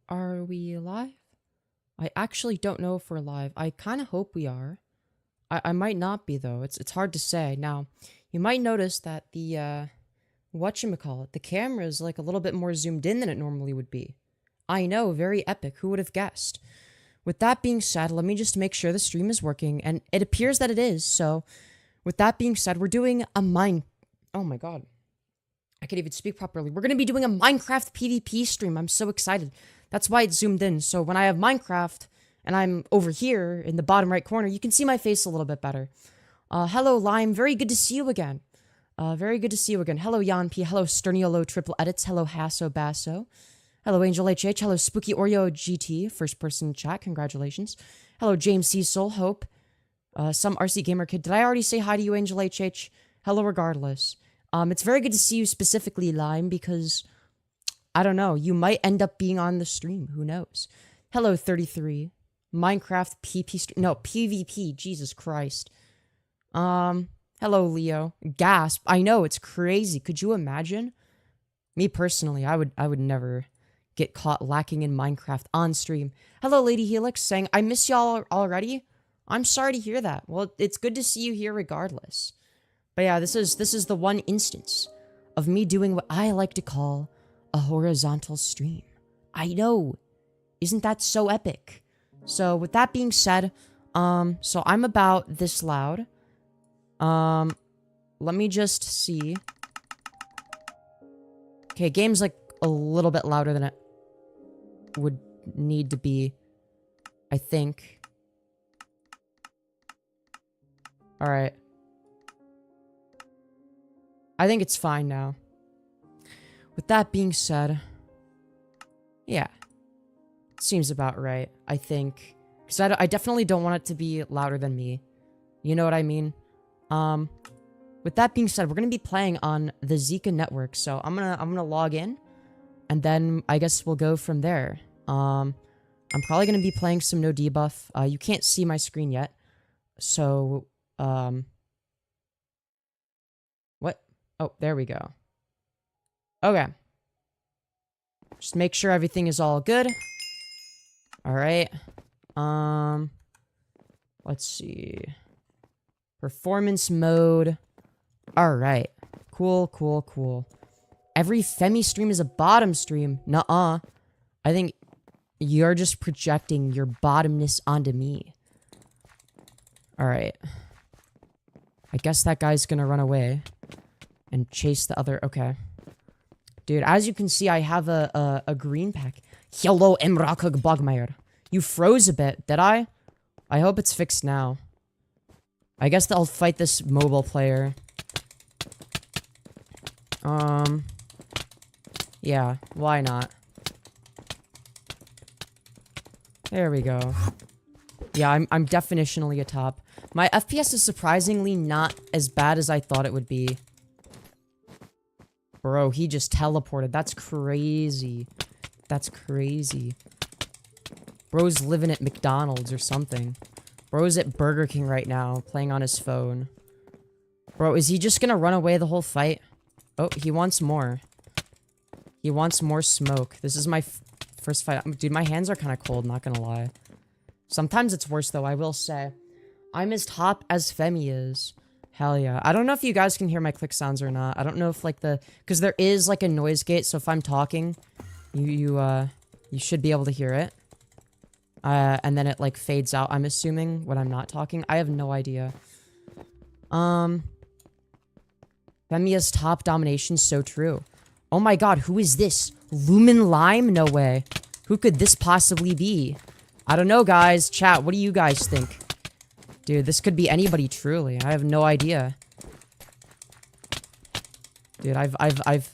Are we live? I actually don't know if we're live. I kind of hope we are. I might not be, though. It's hard to say. Now, you might notice that the, whatchamacallit, the camera is like a little bit more zoomed in than it normally would be. I know, very epic. Who would have guessed? With that being said, let me just make sure the stream is working, and it appears that it is, so with that being said, we're doing a Oh my god. I can't even speak properly. We're going to be doing a Minecraft PvP stream. I'm so excited. That's why it's zoomed in. So when I have Minecraft and I'm over here in the bottom right corner, you can see my face a little bit better. Hello, Lime. Very good to see you again. Very good to see you again. Hello, Jan P. Hello, Sterniolo Triple Edits. Hello, Hasso Basso. Hello, Angel HH. Hello, Spooky Oreo GT. First person chat. Congratulations. Hello, James C. Soul Hope. Some RC Gamer Kid. Did I already say hi to you, Angel HH? Hello, regardless. It's very good to see you specifically, Lime, because, I don't know, you might end up being on the stream. Who knows? Hello, 33. Minecraft PvP. Jesus Christ. Hello, Leo. Gasp. I know, it's crazy. Could you imagine? Me personally, I would never get caught lacking in Minecraft on stream. Hello, Lady Helix, saying, I miss y'all already. I'm sorry to hear that. Well, it's good to see you here regardless. But yeah, this is the one instance of me doing what I like to call a horizontal stream. I know. Isn't that so epic? So with that being said, so I'm about this loud. Let me just see. Okay, game's like a little bit louder than it would need to be, I think. Alright. I think it's fine now. With that being said, yeah. Seems about right, I think. Because I definitely don't want it to be louder than me. You know what I mean? With that being said, we're going to be playing on the Zika network. So I'm gonna log in. And then I guess we'll go from there. I'm probably going to be playing some no debuff. You can't see my screen yet. So, what? Oh, there we go. Okay. Just make sure everything is all good. Alright. Let's see. Performance mode. Alright. Cool, cool, cool. Every Femi stream is a bottom stream. Nuh-uh. I think you're just projecting your bottomness onto me. Alright. I guess that guy's gonna run away and chase the other. Okay. Dude, as you can see, I have a green pack. Hello, Emrakug Bogmeyer. You froze a bit, did I? I hope it's fixed now. I guess I'll fight this mobile player. Yeah, why not? There we go. Yeah, I'm definitionally a top. My FPS is surprisingly not as bad as I thought it would be. Bro, he just teleported. That's crazy. That's crazy. Bro's living at McDonald's or something. Bro's at Burger King right now, playing on his phone. Bro, is he just gonna run away the whole fight? Oh, he wants more. He wants more smoke. This is my first fight. Dude, my hands are kind of cold, not gonna lie. Sometimes it's worse, though, I will say. I'm as top as Femi is. Hell yeah. I don't know if you guys can hear my click sounds or not. I don't know if, like, because there is, like, a noise gate, so if I'm talking, you should be able to hear it. And then it, like, fades out, I'm assuming, when I'm not talking. I have no idea. Femia's top domination, so true. Oh my god, who is this? Lumen Lime? No way. Who could this possibly be? I don't know, guys. Chat, what do you guys think? Dude, this could be anybody, truly. I have no idea. Dude, I've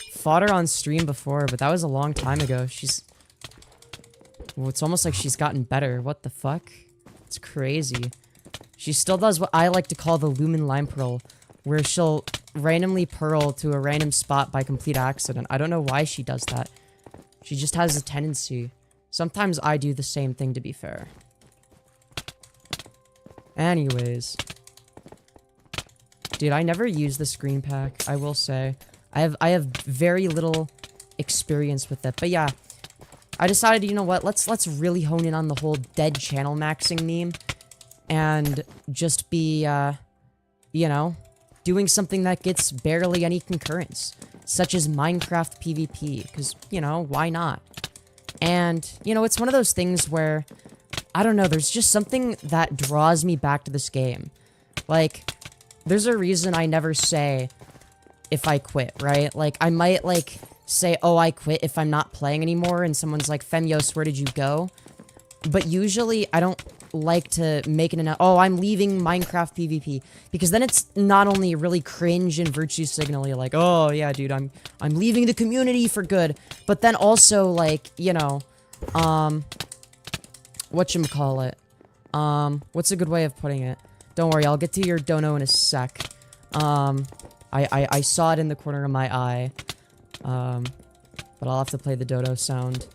fought her on stream before, but that was a long time ago. Well, it's almost like she's gotten better. What the fuck? It's crazy. She still does what I like to call the Lumen Lime Pearl, where she'll randomly pearl to a random spot by complete accident. I don't know why she does that. She just has a tendency. Sometimes I do the same thing, to be fair. Anyways. Dude, I never use the screen pack, I will say. I have very little experience with it. But yeah, I decided, you know what, let's really hone in on the whole dead channel maxing meme. And just be, you know, doing something that gets barely any concurrence. Such as Minecraft PvP. Because, you know, why not? And, you know, it's one of those things where, I don't know, there's just something that draws me back to this game. Like, there's a reason I never say if I quit, right? Like, I might, like, say, oh, I quit if I'm not playing anymore, and someone's like, Femyoz, where did you go? But usually, I don't like to make an oh, I'm leaving Minecraft PvP, because then it's not only really cringe and virtue signally, like, oh, yeah, dude, I'm leaving the community for good, but then also, like, you know, whatchamacallit, what's a good way of putting it? Don't worry, I'll get to your dono in a sec. I saw it in the corner of my eye, but I'll have to play the dodo sound,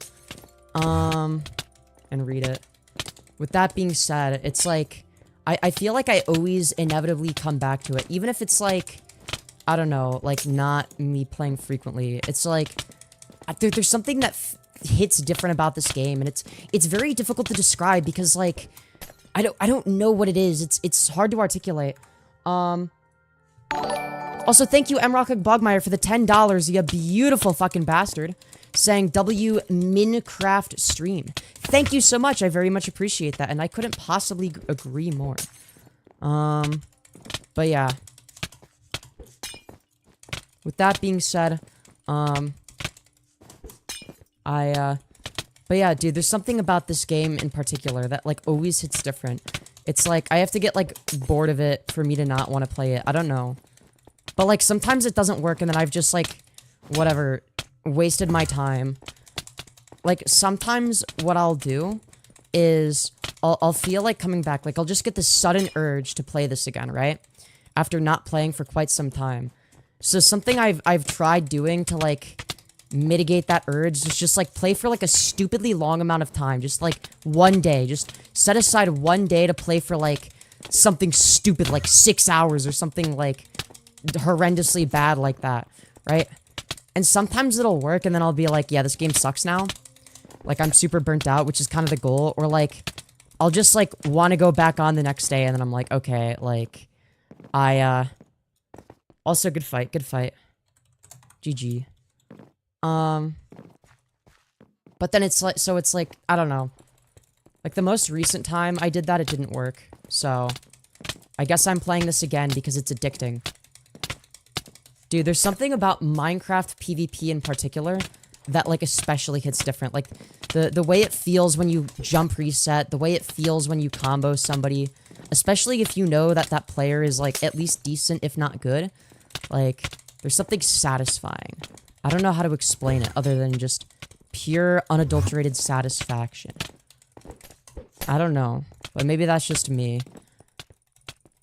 and read it. With that being said, it's like, I feel like I always inevitably come back to it. Even if it's like, I don't know, like not me playing frequently. It's like, there's something that hits different about this game. And it's very difficult to describe because like, I don't know what it is. It's hard to articulate. Also, thank you, Mrock Bogmeyer, for the $10, you beautiful fucking bastard. Saying W Minecraft stream. Thank you so much. I very much appreciate that, and I couldn't possibly agree more. But yeah. With that being said, but yeah, dude, there's something about this game in particular that like always hits different. It's like I have to get like bored of it for me to not want to play it. I don't know. But like sometimes it doesn't work and then I've just like whatever wasted my time. Like, sometimes what I'll do is I'll feel like coming back. Like, I'll just get this sudden urge to play this again, right? After not playing for quite some time. So something I've tried doing to, like, mitigate that urge is just, like, play for, like, a stupidly long amount of time. Just, like, one day. Just set aside one day to play for, like, something stupid, like 6 hours or something, like, horrendously bad like that, right? And sometimes it'll work, and then I'll be like, yeah, this game sucks now. Like, I'm super burnt out, which is kind of the goal. Or, like, I'll just, like, want to go back on the next day, and then I'm like, okay, like, also, good fight, good fight. GG. But then it's like, so it's like, I don't know. Like, the most recent time I did that, it didn't work. So, I guess I'm playing this again because it's addicting. Dude, there's something about Minecraft PvP in particular that, like, especially hits different. Like, the way it feels when you jump reset, the way it feels when you combo somebody, especially if you know that that player is, like, at least decent, if not good. Like, there's something satisfying. I don't know how to explain it other than just pure, unadulterated satisfaction. I don't know, but maybe that's just me.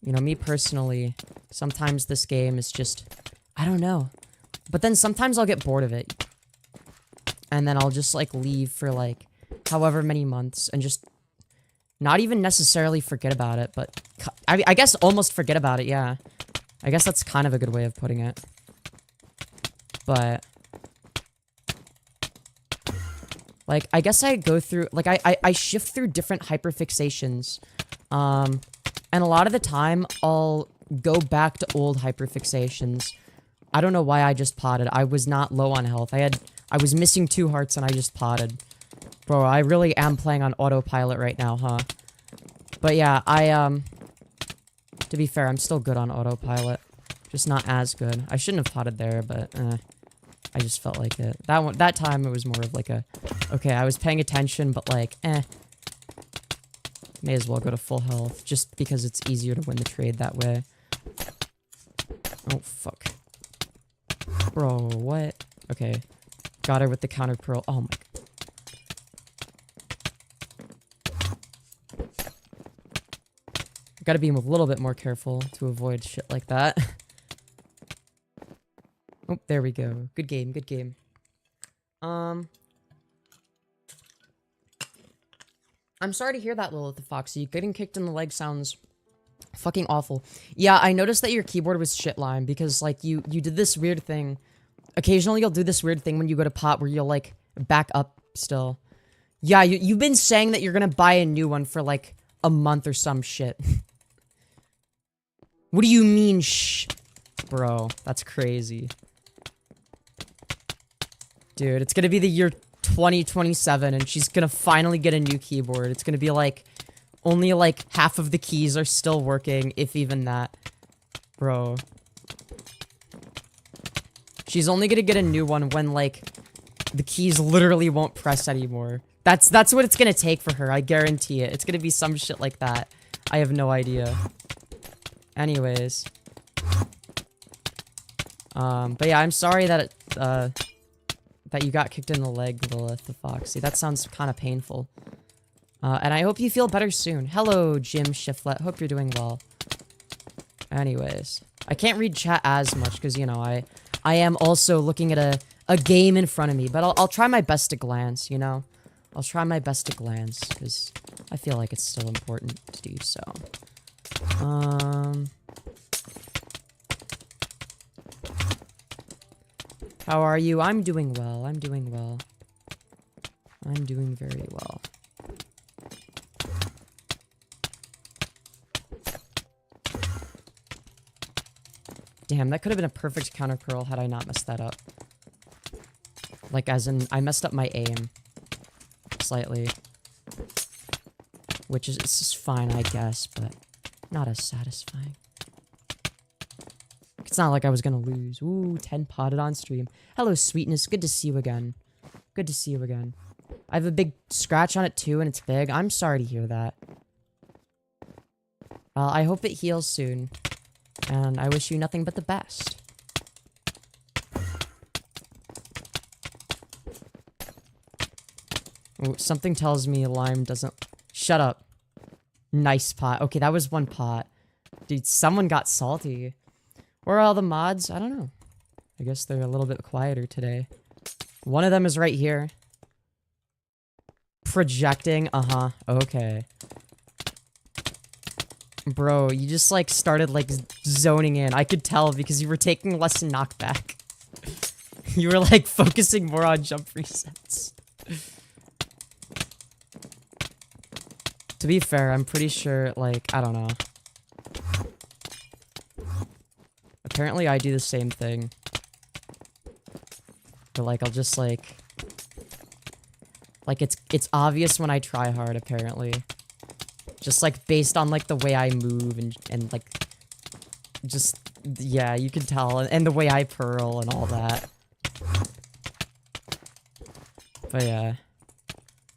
You know, me personally, sometimes this game is just... I don't know. But then sometimes I'll get bored of it. And then I'll just, like, leave for, like, however many months and just not even necessarily forget about it, but I guess almost forget about it, yeah. I guess that's kind of a good way of putting it. But, like, I guess I go through, like, I shift through different hyperfixations. And a lot of the time, I'll go back to old hyperfixations. I don't know why I just potted. I was not low on health. I was missing 2 hearts and I just potted. Bro, I really am playing on autopilot right now, huh? But yeah, to be fair, I'm still good on autopilot. Just not as good. I shouldn't have potted there, but, I just felt like it. That time it was more of like a, okay, I was paying attention, but like, may as well go to full health, just because it's easier to win the trade that way. Oh, fuck. Bro, what? Okay. Got her with the counter pearl. Oh my god. Gotta be a little bit more careful to avoid shit like that. Oh, there we go. Good game, good game. I'm sorry to hear that, Lilith Foxy. Getting kicked in the leg sounds fucking awful. Yeah, I noticed that your keyboard was shit line because, like, you did this weird thing. Occasionally, you'll do this weird thing when you go to pot where you'll, like, back up still. Yeah, you've been saying that you're gonna buy a new one for like a month or some shit. What do you mean, shh? Bro, that's crazy. Dude, it's gonna be the year 2027 and she's gonna finally get a new keyboard. It's gonna be like, only like half of the keys are still working, if even that. Bro. She's only gonna get a new one when like, the keys literally won't press anymore. That's what it's gonna take for her, I guarantee it. It's gonna be some shit like that. I have no idea. Anyways. But yeah, I'm sorry that it, that you got kicked in the leg, Lilith the Foxy. That sounds kind of painful. And I hope you feel better soon. Hello, Jim Shiflet. Hope you're doing well. Anyways. I can't read chat as much, because, you know, I am also looking at a game in front of me. But I'll try my best to glance, you know? I'll try my best to glance, because I feel like it's still important to do so. How are you? I'm doing well. I'm doing well. I'm doing very well. Damn, that could have been a perfect counter curl had I not messed that up. Like, as in, I messed up my aim. Slightly. Which is, it's just fine, I guess, but not as satisfying. It's not like I was gonna lose. Ooh, 10 potted on stream. Hello, Sweetness. Good to see you again. Good to see you again. I have a big scratch on it too, and it's big. I'm sorry to hear that. I hope it heals soon. And I wish you nothing but the best. Ooh, something tells me Lime doesn't... Shut up. Nice pot. Okay, that was one pot. Dude, someone got salty. Where are all the mods? I don't know. I guess they're a little bit quieter today. One of them is right here. Projecting. Uh-huh. Okay. Bro, you just, like, started, like, zoning in. I could tell because you were taking less knockback. You were, like, focusing more on jump resets. To be fair, I'm pretty sure, like, I don't know. Apparently, I do the same thing. But, like, I'll just, like... Like, it's obvious when I try hard, apparently. Just, like, based on, like, the way I move and like... Just, yeah, you can tell. And the way I purl and all that. But, yeah.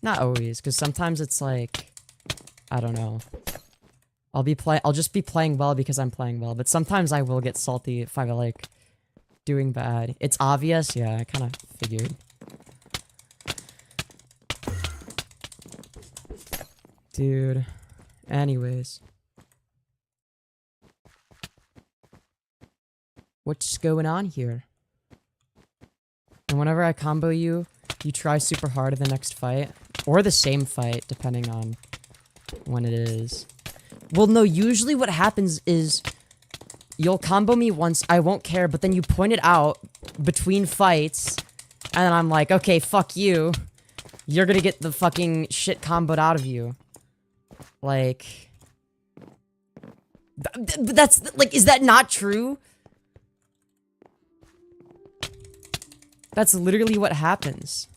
Not always, because sometimes it's, like... I don't know. I'll just be playing well because I'm playing well, but sometimes I will get salty if I'm, like, doing bad. It's obvious, yeah, I kind of figured. Dude. Anyways. What's going on here? And whenever I combo you, you try super hard in the next fight. Or the same fight, depending on when it is. Well, no, usually what happens is you'll combo me once, I won't care, but then you point it out between fights, and then I'm like, okay, fuck you. You're gonna get the fucking shit comboed out of you. Like... That's, like, is that not true? That's literally what happens.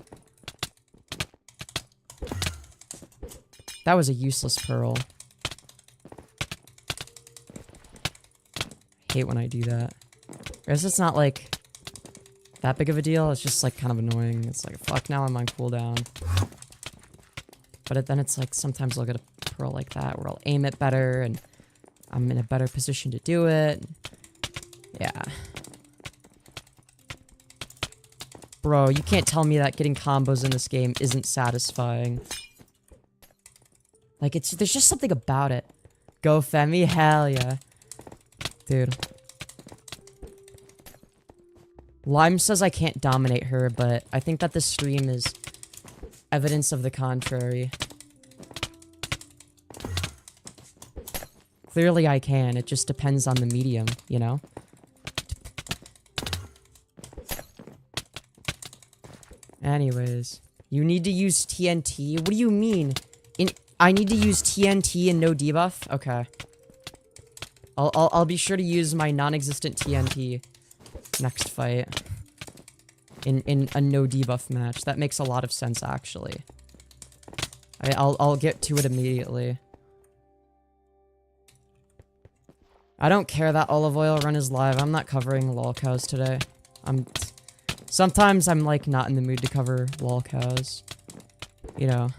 That was a useless pearl. I hate when I do that. I guess it's not, like, that big of a deal. It's just, like, kind of annoying. It's like, fuck, now I'm on cooldown. But then it's, like, sometimes I'll get a pearl like that where I'll aim it better and I'm in a better position to do it. Yeah. Bro, you can't tell me that getting combos in this game isn't satisfying. Like, there's just something about it. Go Femi, hell yeah. Dude. Lime says I can't dominate her, but I think that this stream is evidence of the contrary. Clearly I can, it just depends on the medium, you know? Anyways. You need to use TNT? What do you mean? I need to use TNT and no debuff? Okay. I'll be sure to use my non-existent TNT next fight. In a no debuff match. That makes a lot of sense, actually. I'll get to it immediately. I don't care that olive oil run is live. I'm not covering lolcows today. Sometimes I'm like not in the mood to cover lolcows. You know.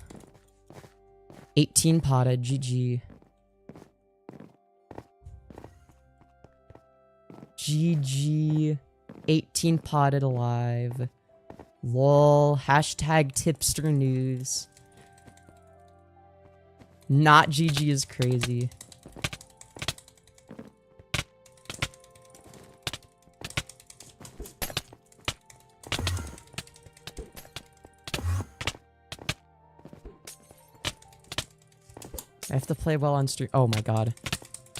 18 potted, GG. GG. 18 potted alive. Lol. Hashtag tipster news. Not GG is crazy. I have to play well on stream. Oh my god.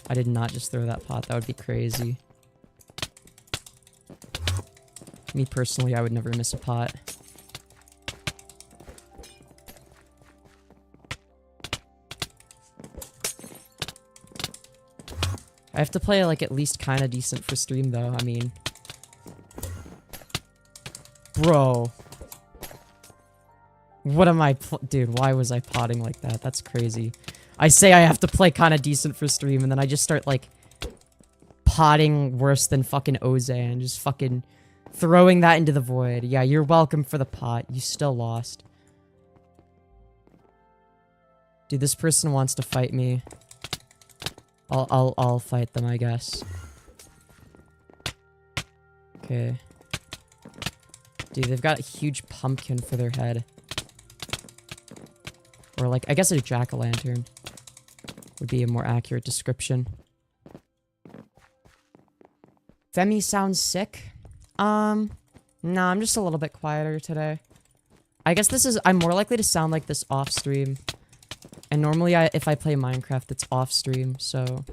I did not just throw that pot. That would be crazy. Me personally, I would never miss a pot. I have to play like at least kind of decent for stream though. I mean, bro, what am I, dude? Why was I potting like that? That's crazy. I say I have to play kind of decent for stream, and then I just start like potting worse than fucking Ozan, just fucking throwing that into the void. Yeah, you're welcome for the pot. You still lost. Dude, this person wants to fight me. I'll fight them, I guess. Okay. Dude, they've got a huge pumpkin for their head. Or like, I guess a jack-o'-lantern would be a more accurate description. Femi sounds sick. Nah, I'm just a little bit quieter today. I guess I'm more likely to sound like this off stream. And normally if I play Minecraft, it's off stream, so.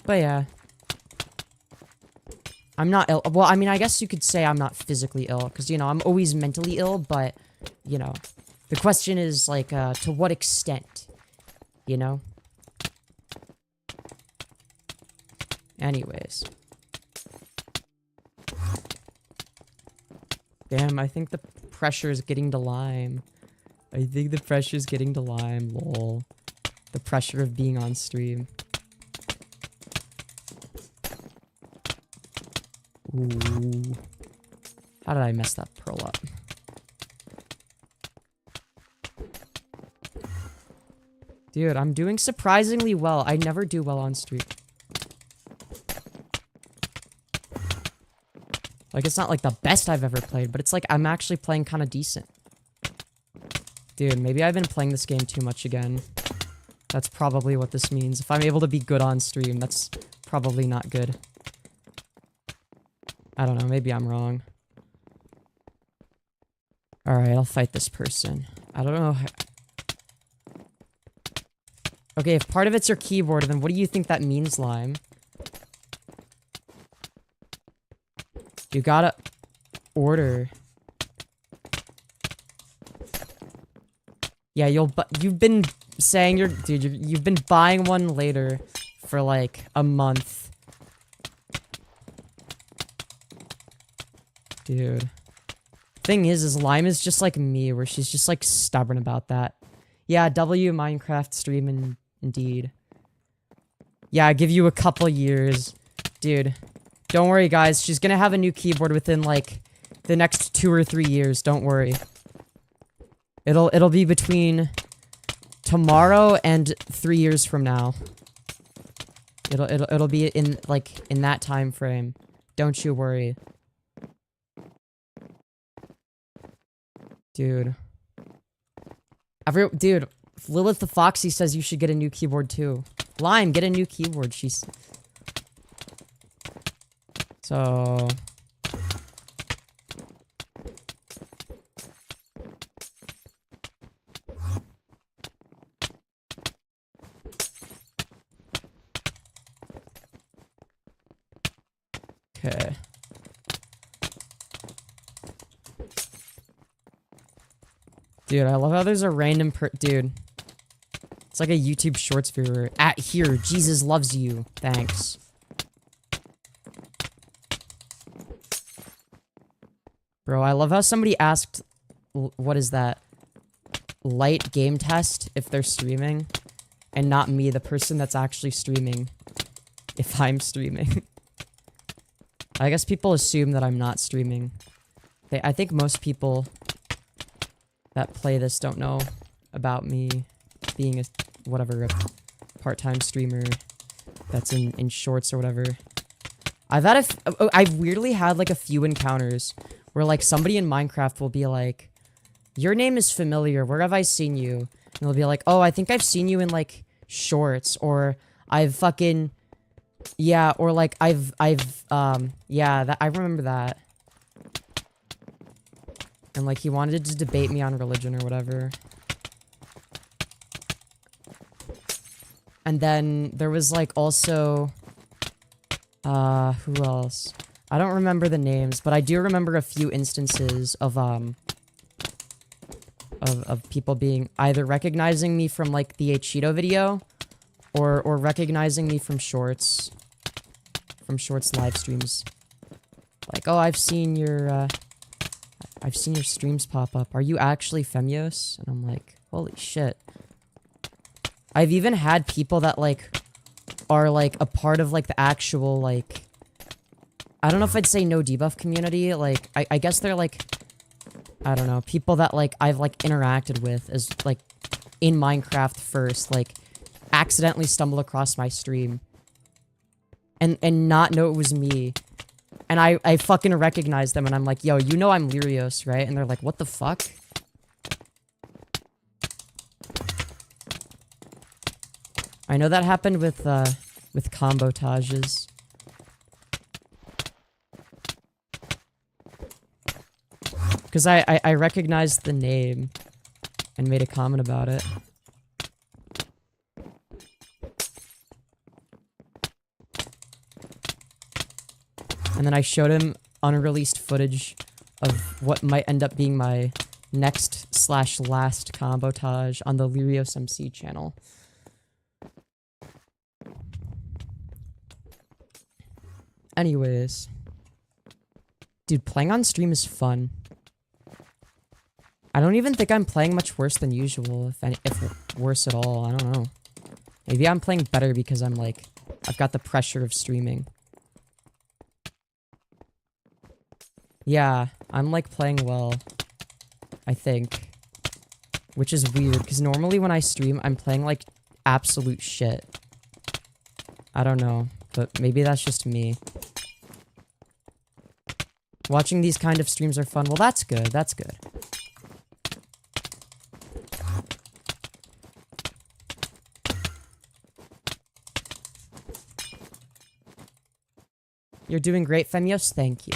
But yeah. I'm not ill. Well, I mean, I guess you could say I'm not physically ill, because, you know, I'm always mentally ill, but, you know. The question is, like, to what extent? You know? Anyways. Damn, I think the pressure is getting to lime. I think the pressure is getting to lime, lol. The pressure of being on stream. Ooh. How did I mess that pearl up? Dude, I'm doing surprisingly well. I never do well on stream. Like, it's not like the best I've ever played, but it's like I'm actually playing kind of decent. Dude, maybe I've been playing this game too much again. That's probably what this means. If I'm able to be good on stream, that's probably not good. I don't know, maybe I'm wrong. Alright, I'll fight this person. I don't know. Okay, if part of it's your keyboard, then what do you think that means, Lime? You gotta order. Yeah, you've been saying you've been buying one later for like a month. Dude. Thing is Lime is just like me, where she's just like stubborn about that. Yeah, W Minecraft stream indeed. Yeah, I give you a couple years. Dude. Don't worry, guys. She's gonna have a new keyboard within, like, the next 2 or 3 years. Don't worry. It'll be between tomorrow and 3 years from now. It'll be in that time frame. Don't you worry. Dude. Dude, Lilith the Foxy says you should get a new keyboard too. Lime, get a new keyboard. She's... So... Okay. Dude, I love how there's a random dude. It's like a YouTube Shorts viewer. At here, Jesus loves you. Thanks. Bro, I love how somebody asked, what is that? Light game test if they're streaming. And not me, the person that's actually streaming. If I'm streaming. I guess people assume that I'm not streaming. I think most people that play this don't know about me being a part-time streamer that's in shorts or whatever. I've weirdly had like a few encounters where like somebody in Minecraft will be like, your name is familiar, where have I seen you? And they'll be like, oh, I think I've seen you in like shorts, or I've fucking, yeah, or like yeah, I remember that. And like he wanted to debate me on religion or whatever. And then there was like also, who else? I don't remember the names, but I do remember a few instances of people being either recognizing me from like the Cheeto video or recognizing me from shorts live streams. Like, oh, I've seen your streams pop up. Are you actually Femyoz? And I'm like, holy shit. I've even had people that like are like a part of like the actual like, I don't know if I'd say no debuff community. Like I guess they're like, I don't know, people that like I've like interacted with as like in Minecraft first, like accidentally stumble across my stream and not know it was me. And I fucking recognize them and I'm like, yo, you know I'm Lyrios, right? And they're like, what the fuck? I know that happened with combo tages. Because I recognized the name and made a comment about it. And then I showed him unreleased footage of what might end up being my next/last combo tage on the Lyrios MC channel. Anyways. Dude, playing on stream is fun. I don't even think I'm playing much worse than usual, if worse at all, I don't know. Maybe I'm playing better because I'm like, I've got the pressure of streaming. Yeah, I'm like playing well, I think. Which is weird, because normally when I stream, I'm playing like absolute shit. I don't know, but maybe that's just me. Watching these kind of streams are fun. Well, that's good, that's good. You're doing great, Femyoz. Thank you.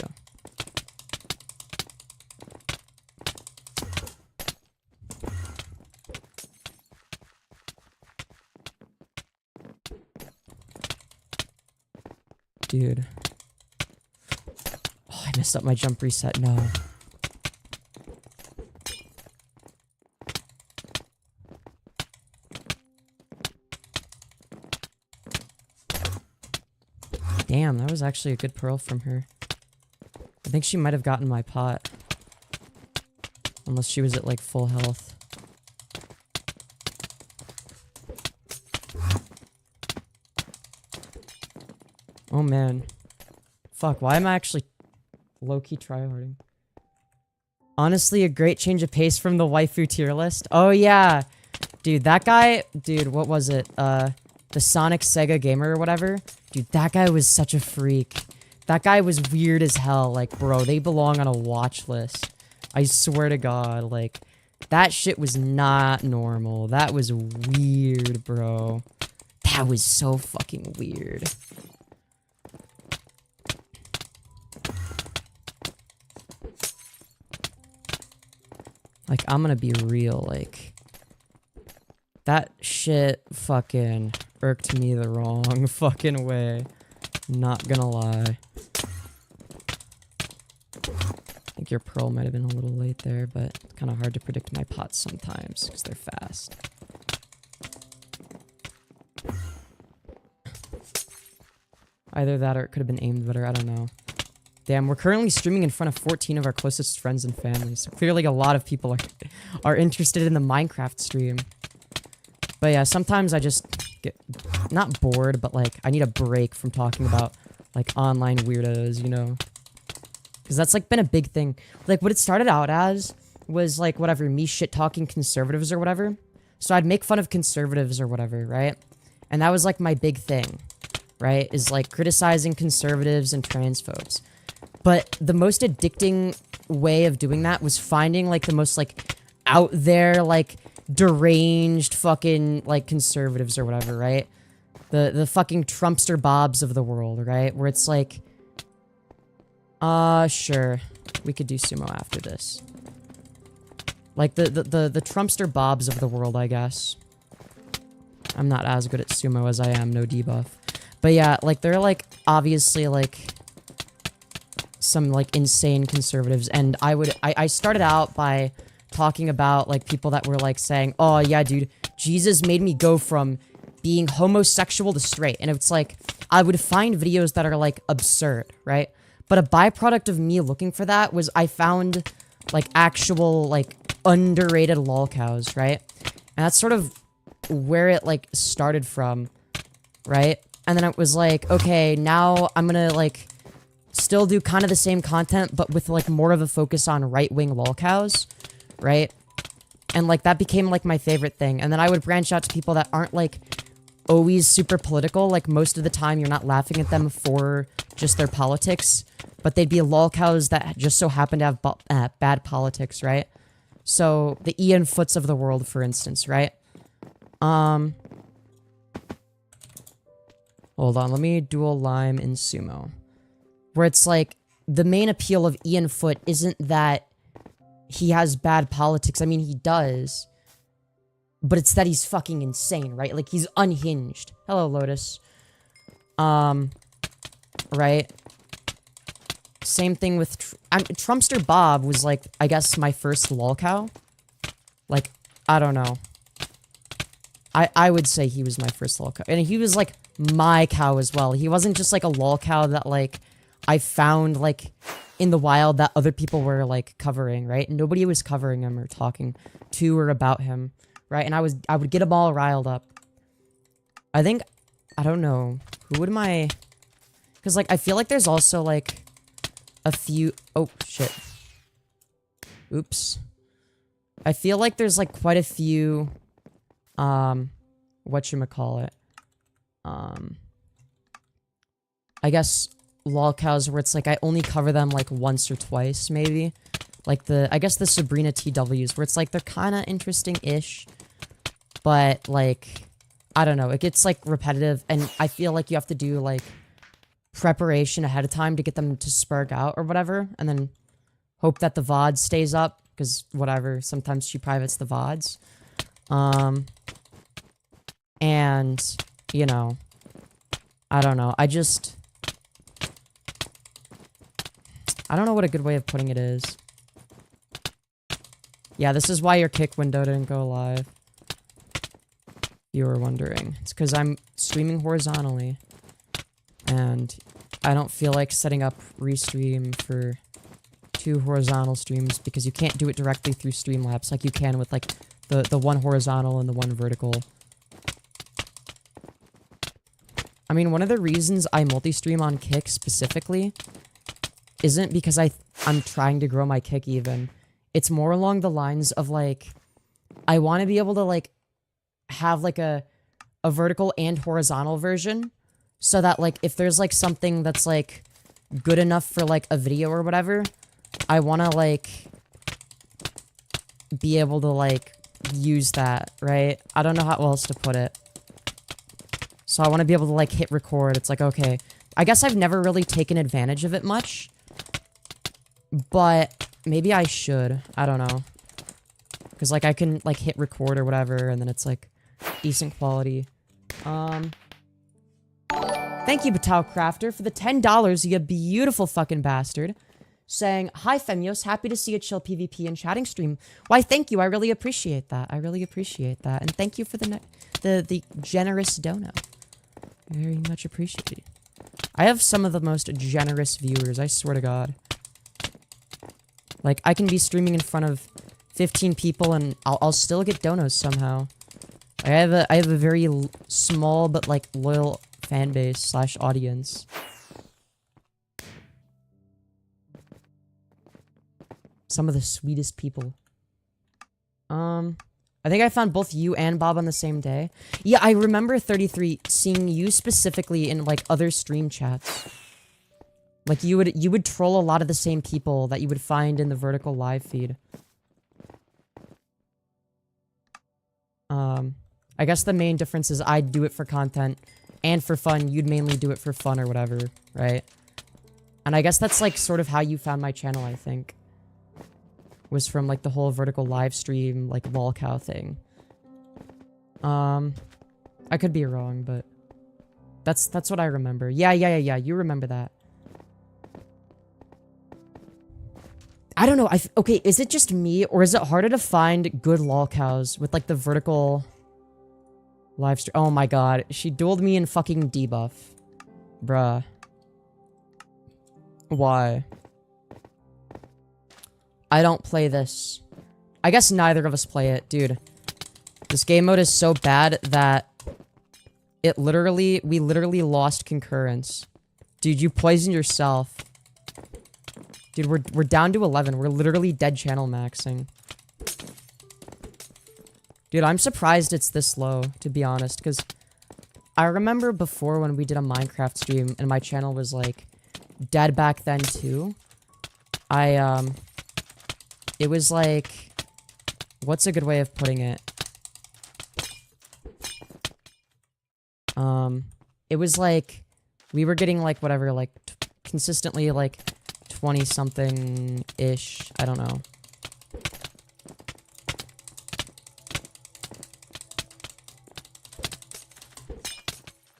Dude. Oh, I messed up my jump reset. No. Damn, that was actually a good pearl from her. I think she might have gotten my pot. Unless she was at like full health. Oh man. Fuck, why am I actually low-key tryharding? Honestly, a great change of pace from the waifu tier list. Oh yeah! Dude, that guy... Dude, what was it? The Sonic Sega Gamer or whatever? Dude, that guy was such a freak. That guy was weird as hell. Like, bro, they belong on a watch list. I swear to God, like... That shit was not normal. That was weird, bro. That was so fucking weird. Like, I'm gonna be real, like... That shit fucking irked me the wrong fucking way. Not gonna lie. think your pearl might have been a little late there, but it's kind of hard to predict my pots sometimes because they're fast. Either that or it could have been aimed better, I don't know. Damn, we're currently streaming in front of 14 of our closest friends and family, so clearly a lot of people are interested in the Minecraft stream. But yeah, sometimes I just get, not bored, but like, I need a break from talking about, like, online weirdos, you know? Because that's, like, been a big thing. Like, what it started out as was, like, whatever, me shit-talking conservatives or whatever. So I'd make fun of conservatives or whatever, right? And that was, like, my big thing, right? Is, like, criticizing conservatives and transphobes. But the most addicting way of doing that was finding, like, the most, like, out there, like, deranged fucking, like, conservatives or whatever, right? The fucking Trumpster Bobs of the world, right? Where it's like, sure. We could do sumo after this. Like, the Trumpster Bobs of the world, I guess. I'm not as good at sumo as I am, no debuff. But yeah, like, they're, like, obviously, like, some, like, insane conservatives, and I started out by talking about, like, people that were, like, saying, oh, yeah, dude, Jesus made me go from being homosexual to straight, and it's like, I would find videos that are, like, absurd, right? But a byproduct of me looking for that was I found, like, actual, like, underrated lolcows, right? And that's sort of where it, like, started from, right? And then it was like, okay, now I'm gonna, like, still do kind of the same content, but with, like, more of a focus on right-wing lolcows, right? And, like, that became, like, my favorite thing. And then I would branch out to people that aren't, like, always super political. Like, most of the time, you're not laughing at them for just their politics, but they'd be lolcows that just so happen to have bad politics, right? So, the Ian Foots of the world, for instance, right? Hold on, let me dual lime in sumo. Where it's like, the main appeal of Ian Foot isn't that he has bad politics. I mean, he does. But it's that he's fucking insane, right? Like, he's unhinged. Hello, Lotus. Right? Same thing with... Trumpster Bob was, like, I guess my first lolcow. Like, I don't know. I would say he was my first lolcow. And he was, like, my cow as well. He wasn't just, like, a lolcow that, like, I found, like, in the wild that other people were, like, covering, right? Nobody was covering him or talking to or about him, right? And I would get them all riled up. I think, I don't know, who would my... Because, like, I feel like there's also, like, a few... Oh, shit. Oops. I feel like there's, like, quite a few, whatchamacallit, I guess lolcows where it's like I only cover them like once or twice, maybe. Like I guess the Sabrina TWs, where it's like they're kind of interesting-ish, but like, I don't know, it gets like repetitive, and I feel like you have to do like preparation ahead of time to get them to spurg out or whatever, and then hope that the VOD stays up, because whatever, sometimes she privates the VODs. And, you know, I don't know, I don't know what a good way of putting it is. Yeah, this is why your kick window didn't go live. You were wondering. It's because I'm streaming horizontally. And I don't feel like setting up restream for 2 horizontal streams because you can't do it directly through Streamlabs like you can with like the one horizontal and the one vertical. I mean, one of the reasons I multi-stream on Kick specifically isn't because I'm trying to grow my Kick even. It's more along the lines of like, I want to be able to like have like a vertical and horizontal version so that like if there's like something that's like good enough for like a video or whatever, I want to like be able to like use that, right? I don't know how else to put it. So I want to be able to like hit record. It's like, okay, I guess I've never really taken advantage of it much, but maybe I should. I don't know. Because like I can like hit record or whatever, and then it's like decent quality. Thank you, Batal Crafter, for the $10, you beautiful fucking bastard. saying, "Hi, Femyoz, happy to see a chill PvP and chatting stream." Why, thank you. I really appreciate that. I really appreciate that. And thank you for the generous dono. Very much appreciated. I have some of the most generous viewers, I swear to God. Like, I can be streaming in front of 15 people and I'll still get donos somehow. I have a very small but like loyal fan base / audience. Some of the sweetest people. I think I found both you and Bob on the same day. Yeah, I remember 33 seeing you specifically in like other stream chats. Like you would troll a lot of the same people that you would find in the vertical live feed. I guess the main difference is I'd do it for content and for fun. You'd mainly do it for fun or whatever, right? And I guess that's like sort of how you found my channel, I think. Was from like the whole vertical live stream, like lolcow thing. I could be wrong, but that's what I remember. Yeah, you remember that. I don't know. Okay, is it just me or is it harder to find good lolcows with like the vertical live stream? Oh my god, she dueled me in fucking debuff. Bruh. Why? I don't play this. I guess neither of us play it, dude. This game mode is so bad that we literally lost concurrence. Dude, you poisoned yourself. Dude, we're down to 11. We're literally dead channel maxing. Dude, I'm surprised it's this low, to be honest, because I remember before when we did a Minecraft stream and my channel was like dead back then too. It was like, what's a good way of putting it? It was like, we were getting like whatever, like consistently like 20 something-ish, I don't know.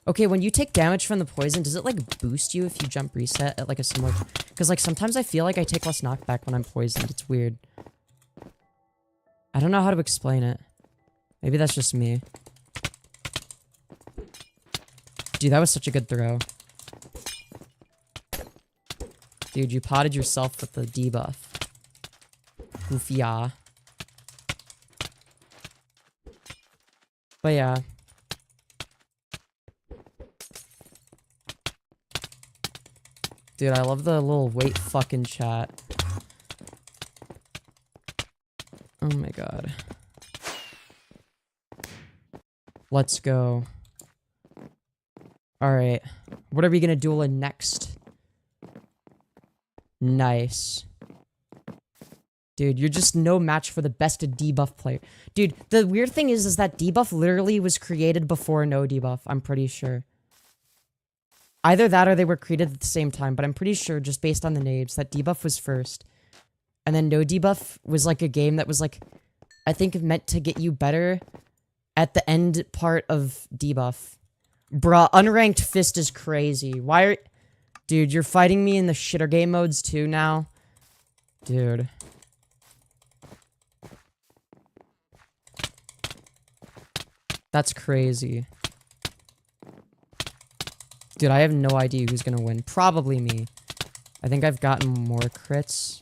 Okay, when you take damage from the poison, does it like boost you if you jump reset at like a similar... Because like sometimes I feel like I take less knockback when I'm poisoned. It's weird. I don't know how to explain it. Maybe that's just me. Dude, that was such a good throw. Dude, you potted yourself with the debuff. Goofy-ah. But yeah. Dude, I love the little wait fucking chat. Oh my god. Let's go. Alright. What are we gonna duel in next? Nice. Dude, you're just no match for the best debuff player. Dude, the weird thing is that debuff literally was created before no debuff, I'm pretty sure. Either that or they were created at the same time, but I'm pretty sure, just based on the names, that debuff was first. And then no debuff was like a game that was like, I think meant to get you better at the end part of debuff. Bruh, unranked fist is crazy. Why are... Dude, you're fighting me in the shitter game modes too now? Dude. That's crazy. Dude, I have no idea who's gonna win. Probably me. I think I've gotten more crits.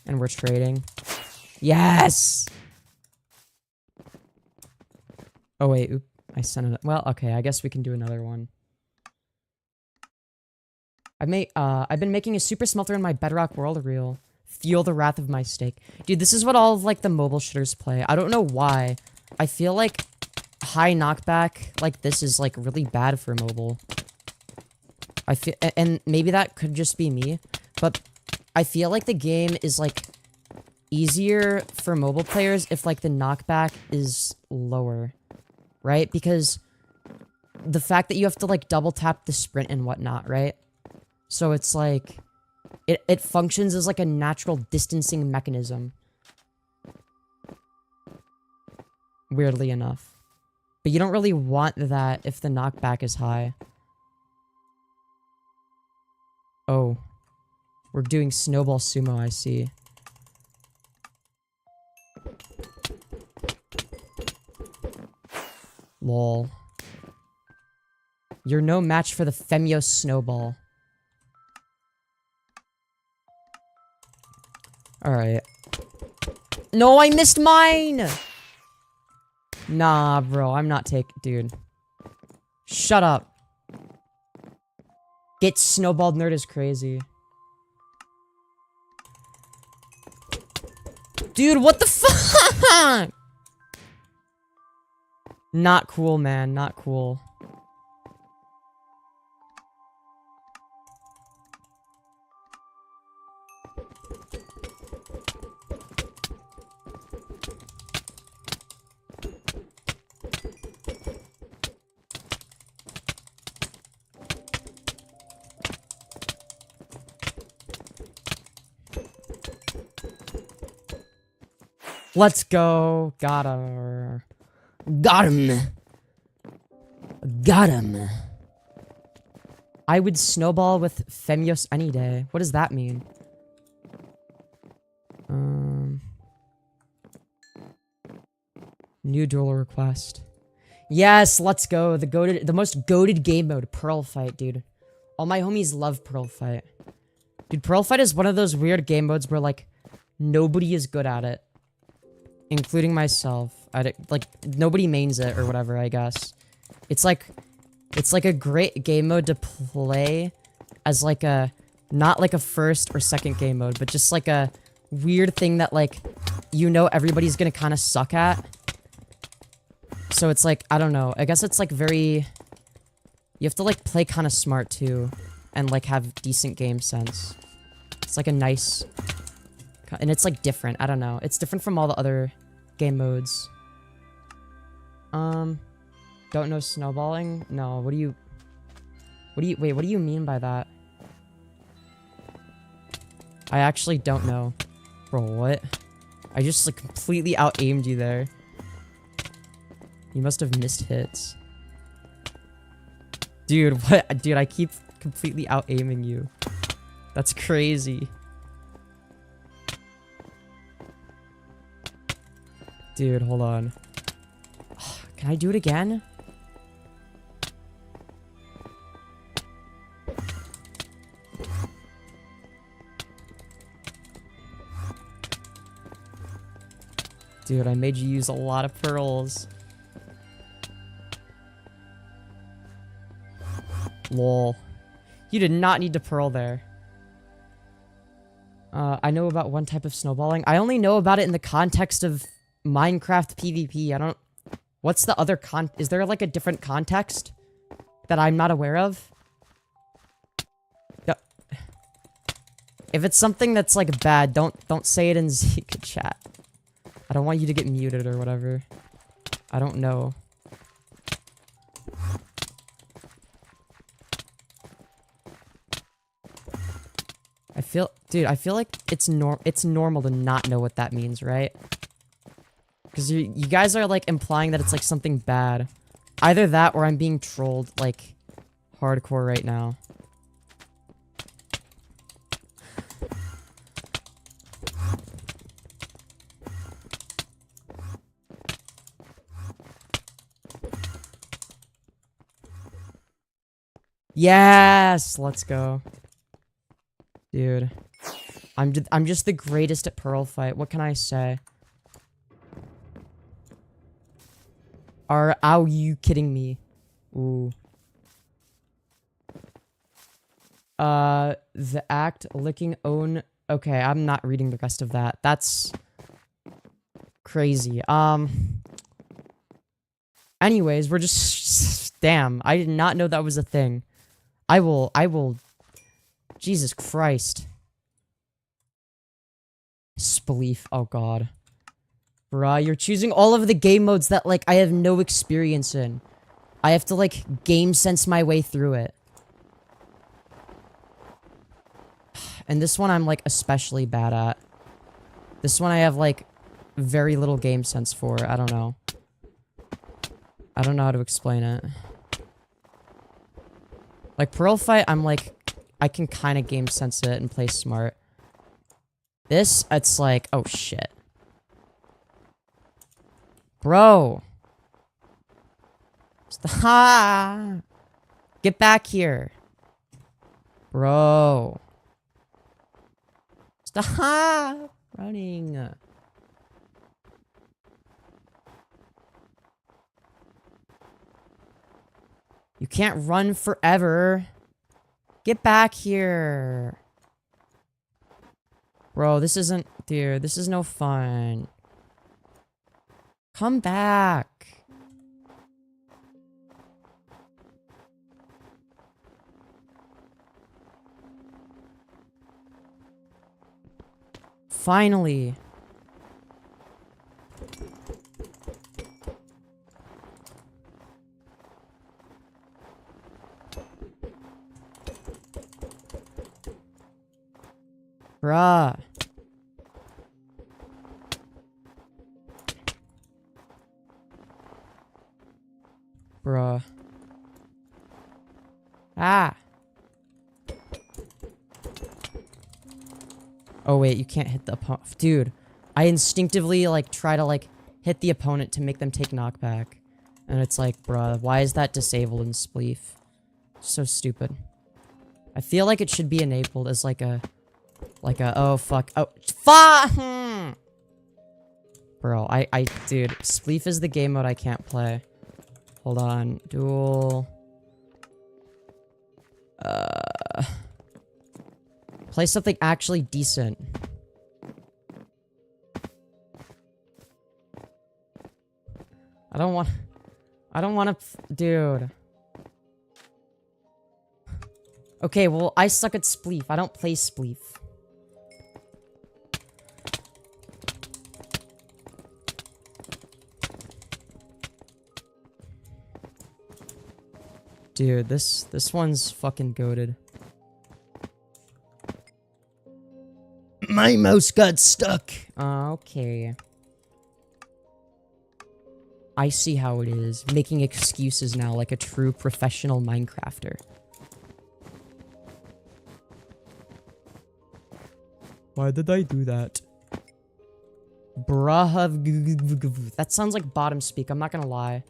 And we're trading. Yes! Oh wait, oop, I sent it. Well, okay, I guess we can do another one. I've been making a super smelter in my Bedrock world reel. Fuel the wrath of my steak. Dude, this is what all of like the mobile shitters play. I don't know why. I feel like high knockback like this is like really bad for mobile. I feel, and maybe that could just be me, but I feel like the game is like easier for mobile players if like the knockback is lower, right? Because the fact that you have to like double tap the sprint and whatnot, right? So it's like it functions as like a natural distancing mechanism. Weirdly enough. But you don't really want that if the knockback is high. Oh. We're doing snowball sumo, I see. Lol. You're no match for the Femyoz snowball. Alright. No, I missed mine! Nah, bro, I'm not dude. Shut up. Get snowballed nerd is crazy. Dude, what the fuck? Not cool, man. Not cool. Let's go. Got her. Got him. Got him. I would snowball with Femyoz any day. What does that mean? New duel request. Yes, let's go. The most goated game mode, Pearl Fight, dude. All my homies love Pearl Fight. Dude, Pearl Fight is one of those weird game modes where, like, nobody is good at it. Including myself. Like, nobody mains it or whatever, I guess. It's like a great game mode to play as, like, not like a first or second game mode, but just like a weird thing that, like, you know everybody's gonna kind of suck at. So it's like, I don't know. I guess it's like very... You have to, like, play kind of smart, too. And, like, have decent game sense. It's like a nice... And it's, like, different. I don't know. It's different from all the other game modes. Don't know snowballing? No, what do you... Wait, what do you mean by that? I actually don't know. Bro, what? I just, like, completely out-aimed you there. You must have missed hits. Dude, what? Dude, I keep completely out-aiming you. That's crazy. Dude, hold on. Can I do it again? Dude, I made you use a lot of pearls. Lol. You did not need to pearl there. I know about one type of snowballing. I only know about it in the context of Minecraft PvP. I don't... What's the other Is there, like, a different context that I'm not aware of? Yep. If it's something that's, like, bad, don't say it in Zika chat. I don't want you to get muted or whatever. I don't know. Dude, I feel like it's normal to not know what that means, right? Because you guys are, like, implying that it's, like, something bad. Either that or I'm being trolled, like, hardcore right now. Yes! Let's go. Dude. I'm just the greatest at Pearl Fight. What can I say? Are you kidding me? Ooh. The act licking own... Okay, I'm not reading the rest of that. That's... crazy. Anyways, we're just... Damn, I did not know that was a thing. I will... Jesus Christ. Spleef. Oh, God. Bruh, you're choosing all of the game modes that, like, I have no experience in. I have to, like, game sense my way through it. And this one I'm, like, especially bad at. This one I have, like, very little game sense for. I don't know. I don't know how to explain it. Like, Pearl Fight, I'm, like, I can kind of game sense it and play smart. This, it's like, oh shit. Bro. Stop. Get back here. Bro. Stop running. You can't run forever. Get back here. Bro, this isn't... Dude, this is no fun. Come back. Finally. Bruh. Bruh. Ah. Oh wait, you can't hit the opponent. Dude, I instinctively like try to like hit the opponent to make them take knockback. And it's like, bruh, why is that disabled in Spleef? So stupid. I feel like it should be enabled as like a oh fuck, oh fuck. Bro, dude, Spleef is the game mode I can't play. Hold on, duel. Play something actually decent. I don't want to, dude. Okay, well, I suck at Spleef. I don't play Spleef. Dude, this one's fucking goated. My mouse got stuck. Okay. I see how it is. Making excuses now like a true professional Minecrafter. Why did I do that? Bruh. That sounds like bottom speak, I'm not gonna lie.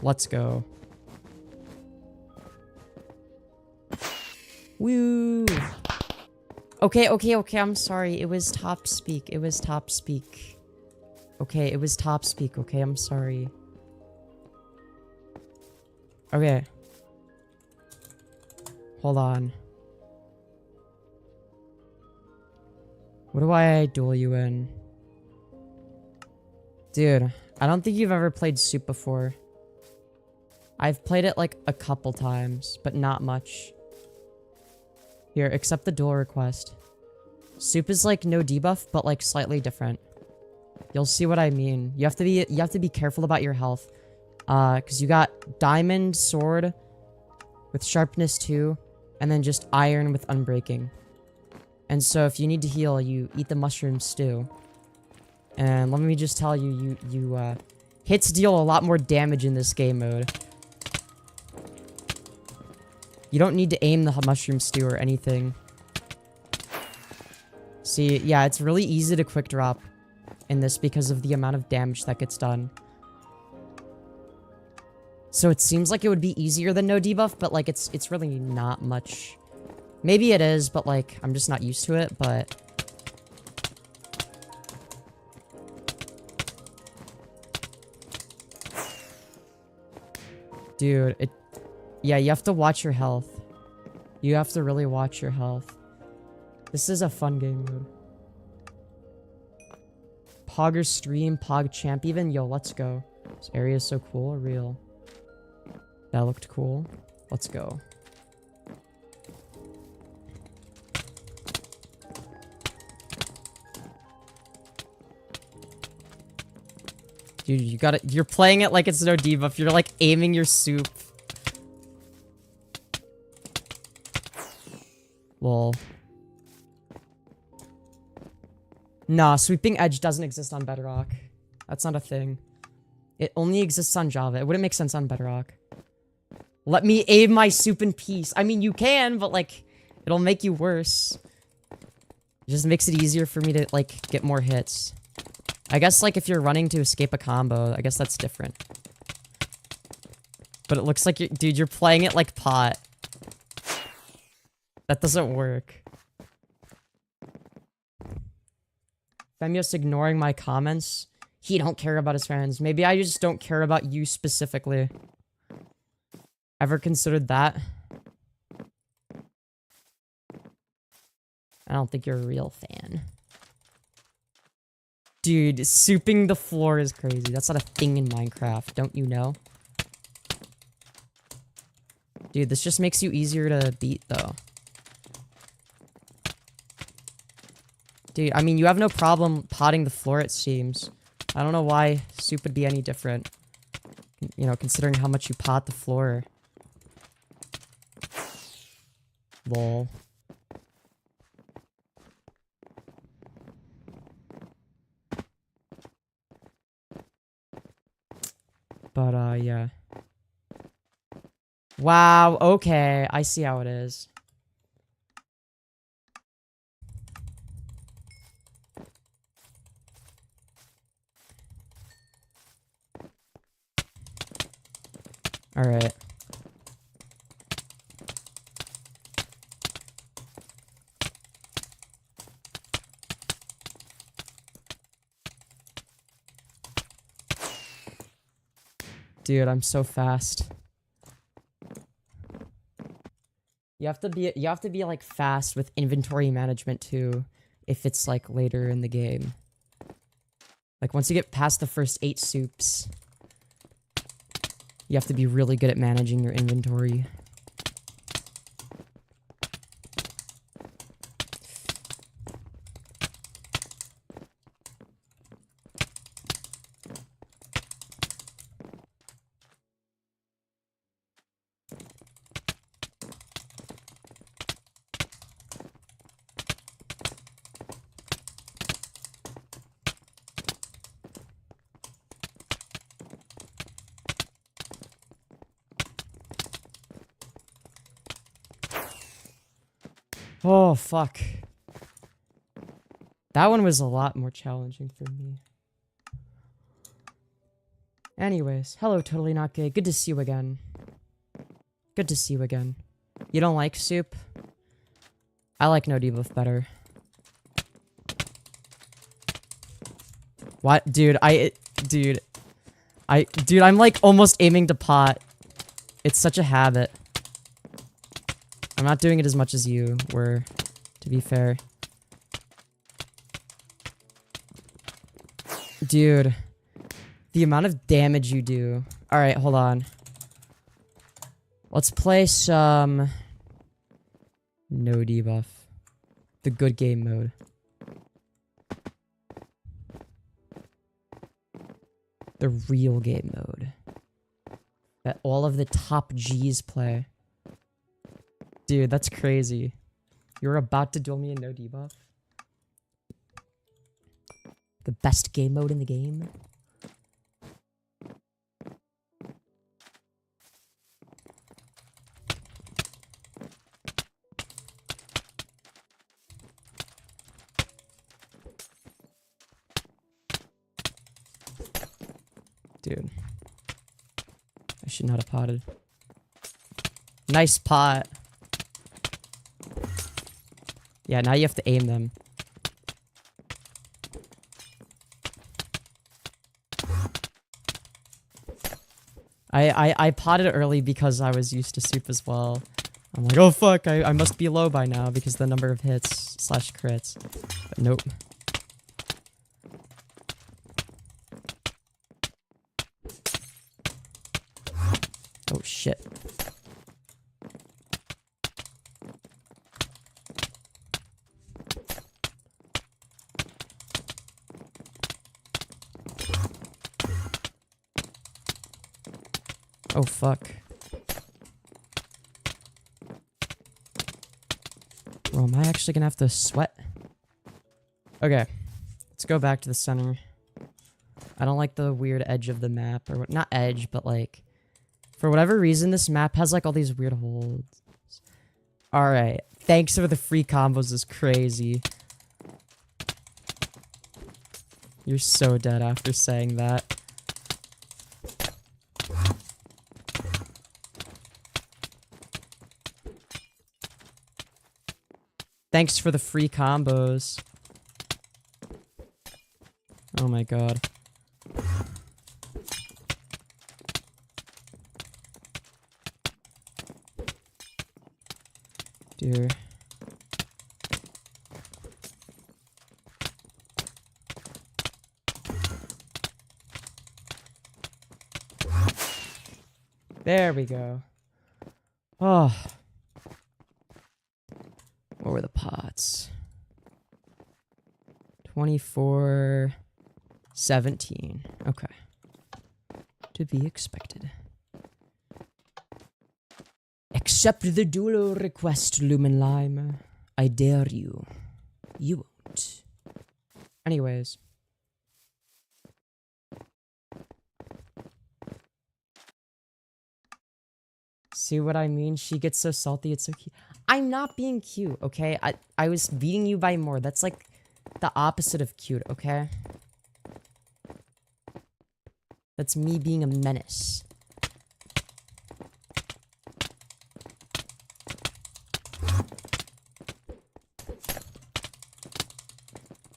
Let's go. Woo! Okay, I'm sorry. It was top speak. It was top speak. Okay, it was top speak. Okay, I'm sorry. Okay. Hold on. What do I duel you in? Dude, I don't think you've ever played Soup before. I've played it like a couple times, but not much. Here, accept the duel request. Soup is like no debuff, but like slightly different. You'll see what I mean. You have to be careful about your health. Cause you got diamond sword with sharpness 2, and then just iron with unbreaking. And so if you need to heal, you eat the mushroom stew. And let me just tell you, hits deal a lot more damage in this game mode. You don't need to aim the mushroom stew or anything. See, yeah, it's really easy to quick drop in this because of the amount of damage that gets done. So it seems like it would be easier than no debuff, but like it's really not much. Maybe it is, but like I'm just not used to it, but dude, yeah, you have to watch your health. You have to really watch your health. This is a fun game mode. Pogger stream, Pog champ even. Yo, let's go. This area is so cool. Real. That looked cool. Let's go. Dude, you gotta- you're playing it like it's no debuff. You're like aiming your soup. Lol. Nah, sweeping edge doesn't exist on Bedrock. That's not a thing. It only exists on Java. It wouldn't make sense on Bedrock. Let me aim my soup in peace. I mean, you can, but like, it'll make you worse. It just makes it easier for me to like, get more hits. I guess like if you're running to escape a combo, I guess that's different. But it looks like you're- dude, you're playing it like pot. That doesn't work. Femyoz ignoring my comments. He don't care about his friends. Maybe I just don't care about you specifically. Ever considered that? I don't think you're a real fan. Dude, souping the floor is crazy. That's not a thing in Minecraft, don't you know? Dude, this just makes you easier to beat, though. Dude, I mean, you have no problem potting the floor, it seems. I don't know why soup would be any different. You know, considering how much you pot the floor. Lol. But, yeah. Wow, okay. I see how it is. Alright. Dude, I'm so fast. You have to be like fast with inventory management too, if it's like later in the game. Like once you get past the first 8 soups, you have to be really good at managing your inventory. Oh, fuck. That one was a lot more challenging for me. Anyways, hello, Totally Not Gay. Good to see you again. Good to see you again. You don't like soup? I like no debuff better. What? Dude, I'm like almost aiming to pot. It's such a habit. I'm not doing it as much as you were, to be fair. Dude. The amount of damage you do. Alright, hold on. Let's play some... no debuff. The good game mode. The real game mode. That all of the top G's play. Dude, that's crazy. You're about to duel me in no debuff? The best game mode in the game? Dude. I should not have potted. Nice pot. Yeah, now you have to aim them. I potted early because I was used to soup as well. I'm like, oh fuck, I must be low by now because the number of hits / crits. But nope. Oh shit. Oh, fuck. Bro, am I actually gonna have to sweat? Okay. Let's go back to the center. I don't like the weird edge of the map. Or not edge, but like... For whatever reason, this map has like all these weird holes. Alright. Thanks for the free combos is crazy. You're so dead after saying that. Thanks for the free combos. Oh my god. Dear. There we go. Oh. What were the pots? 24... 17. Okay. To be expected. Accept the duel request, Lumen Lime. I dare you. You won't. Anyways. See what I mean? She gets so salty, it's so cute. I'm not being cute, okay? I was beating you by more. That's like the opposite of cute, okay? That's me being a menace.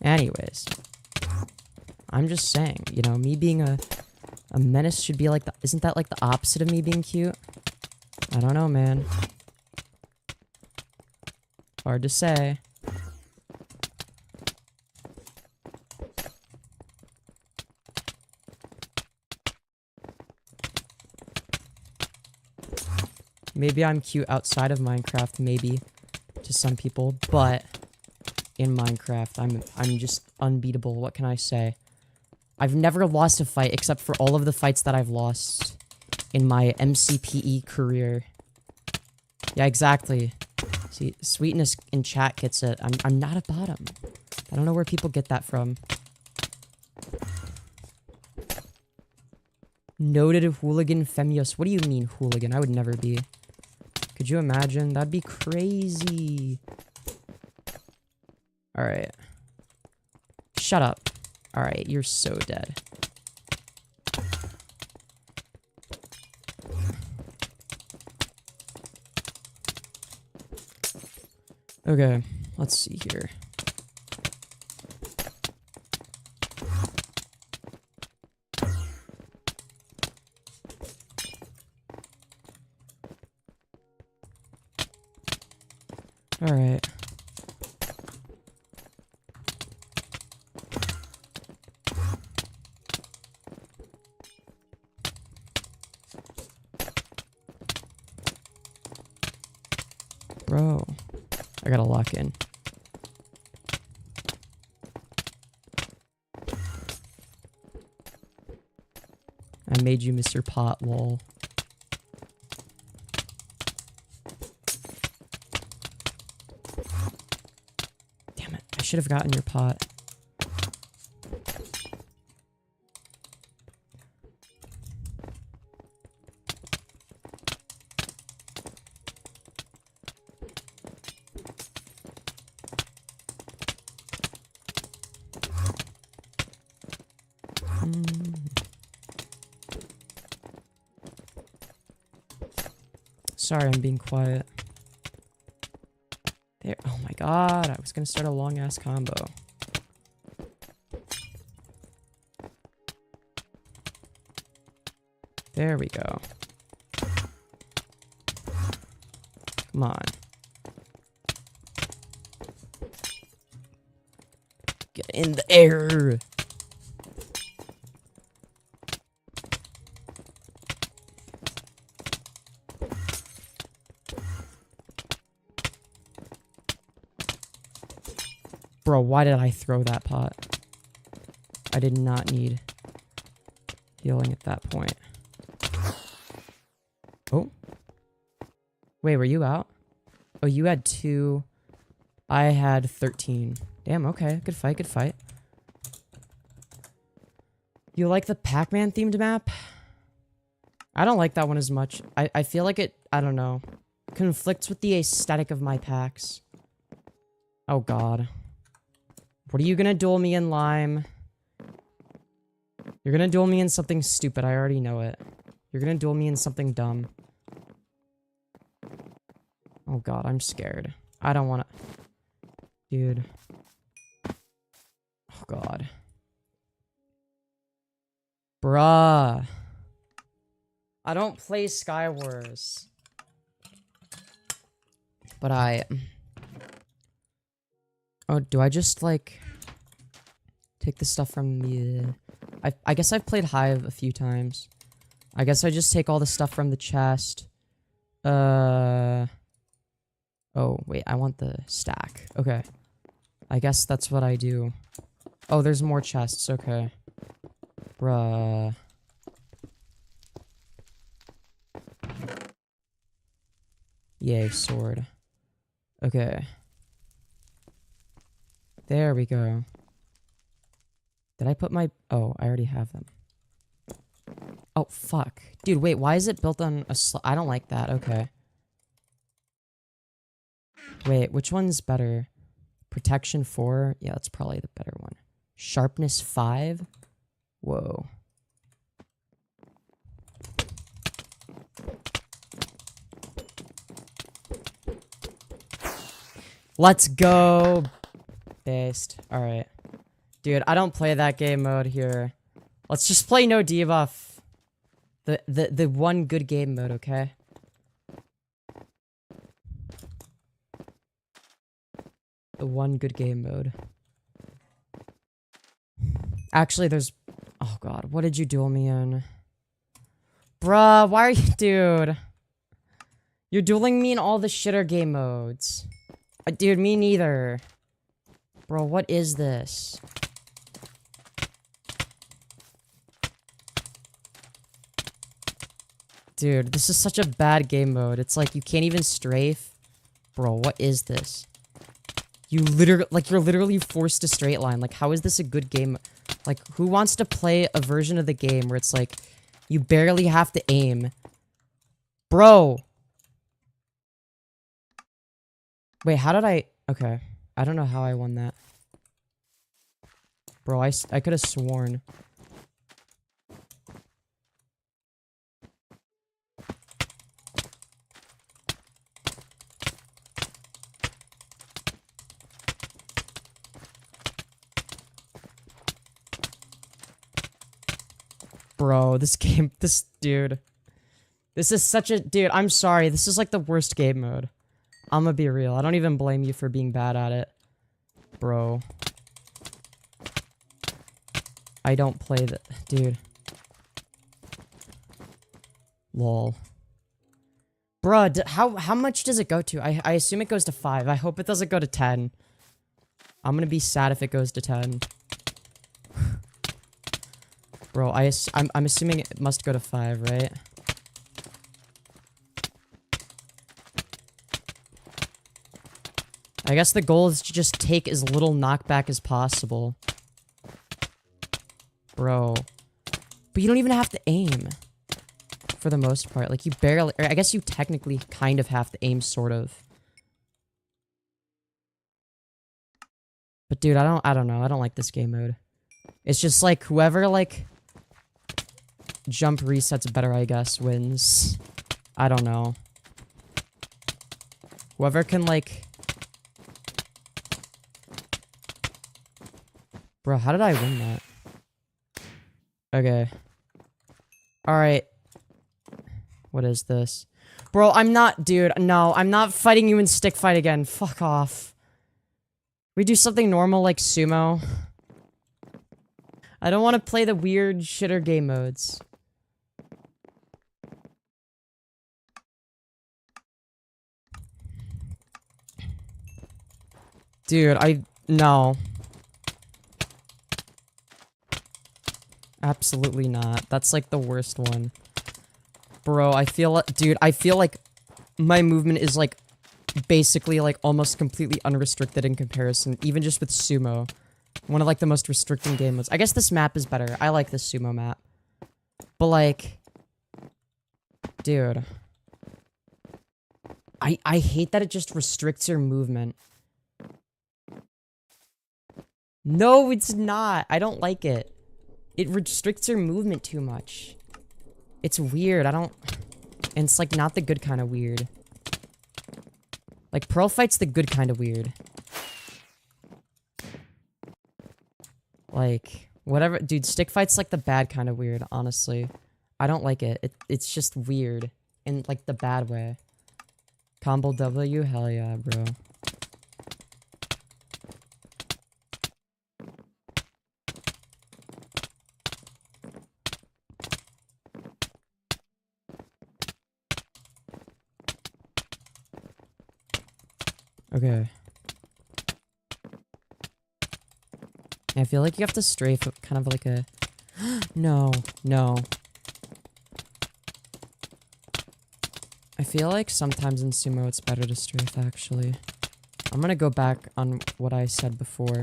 Anyways. I'm just saying, you know, me being a menace should be like the... Isn't that like the opposite of me being cute? I don't know, man. Hard to say. Maybe I'm cute outside of Minecraft, maybe to some people, but in Minecraft, I'm just unbeatable. What can I say? I've never lost a fight except for all of the fights that I've lost in my MCPE career. Yeah, exactly. See, Sweetness in chat gets it. I'm not a bottom. I don't know where people get that from. Noted hooligan Femyoz. What do you mean hooligan? I would never be. Could you imagine? That'd be crazy. Alright. Shut up. Alright, you're so dead. Okay, let's see here. Alright. Bro. I gotta lock in. I made you Mr. Pot, lol. Damn it, I should have gotten your pot. Sorry, I'm being quiet. There. Oh my god, I was gonna start a long ass combo. There we go. Come on. Get in the air. Bro, why did I throw that pot? I did not need healing at that point. Oh. Wait, were you out? Oh, you had 2. I had 13. Damn, okay. Good fight, good fight. You like the Pac-Man themed map? I don't like that one as much. I feel like it, I don't know, conflicts with the aesthetic of my packs. Oh god. What are you gonna duel me in, Lime? You're gonna duel me in something stupid, I already know it. You're gonna duel me in something dumb. Oh god, I'm scared. I don't wanna... Dude. Oh god. Bruh. I don't play Skywars. But Oh, do I just, like... take the stuff from the... I guess I've played Hiiiii a few times. I guess I just take all the stuff from the chest. Oh, wait, I want the stack. Okay. I guess that's what I do. Oh, there's more chests, okay. Bruh. Yay, sword. Okay. There we go. Did I put my... Oh, I already have them. Oh, fuck. Dude, wait, why is it built on a I don't like that, okay. Wait, which one's better? Protection 4? Yeah, that's probably the better one. Sharpness 5? Whoa. Let's go! Based. Alright. Dude, I don't play that game mode here. Let's just play no debuff. The one good game mode, okay? The one good game mode. Actually, there's... Oh god, what did you duel me in? Bruh, why are you... Dude. You're dueling me in all the shitter game modes. Dude, me neither. Bro, what is this? Dude, this is such a bad game mode. It's like you can't even strafe. Bro, what is this? You literally, like, you're literally forced to straight line. Like, how is this a good game? Like, who wants to play a version of the game where it's like, you barely have to aim? Bro! Wait, how did I... Okay. I don't know how I won that. Bro, I could have sworn. Bro, this game... This... Dude. This is such a... Dude, I'm sorry. This is like the worst game mode. I'm gonna be real. I don't even blame you for being bad at it. Bro. I don't play that. Dude. Lol. Bruh, how much does it go to? I assume it goes to 5. I hope it doesn't go to 10. I'm gonna be sad if it goes to 10. Bro, I'm assuming it must go to 5, right? I guess the goal is to just take as little knockback as possible. Bro. But you don't even have to aim. For the most part. Like, you barely... Or I guess you technically kind of have to aim, sort of. But dude, I don't know. I don't like this game mode. It's just like, whoever, like... jump resets better, I guess, wins. I don't know. Whoever can, like... Bro, how did I win that? Okay. Alright. What is this? Bro, I'm not... Dude, no. I'm not fighting you in stick fight again. Fuck off. We do something normal like sumo. I don't want to play the weird shitter game modes. Dude, no. Absolutely not. That's like the worst one. Bro, I feel like, dude, I feel like my movement is like basically like almost completely unrestricted in comparison, even just with sumo. One of like the most restricting game modes. I guess this map is better. I like this sumo map. But like, dude, I hate that it just restricts your movement. No, it's not. I don't like it. It restricts your movement too much. It's weird. And it's like not the good kind of weird. Like Pearl Fight's the good kind of weird. Like, whatever. Dude, Stick Fight's like the bad kind of weird, honestly. I don't like it. It's just weird. In like the bad way. Combo W? Hell yeah, bro. Okay. I feel like you have to strafe kind of like a... No, no. I feel like sometimes in sumo it's better to strafe, actually. I'm gonna go back on what I said before.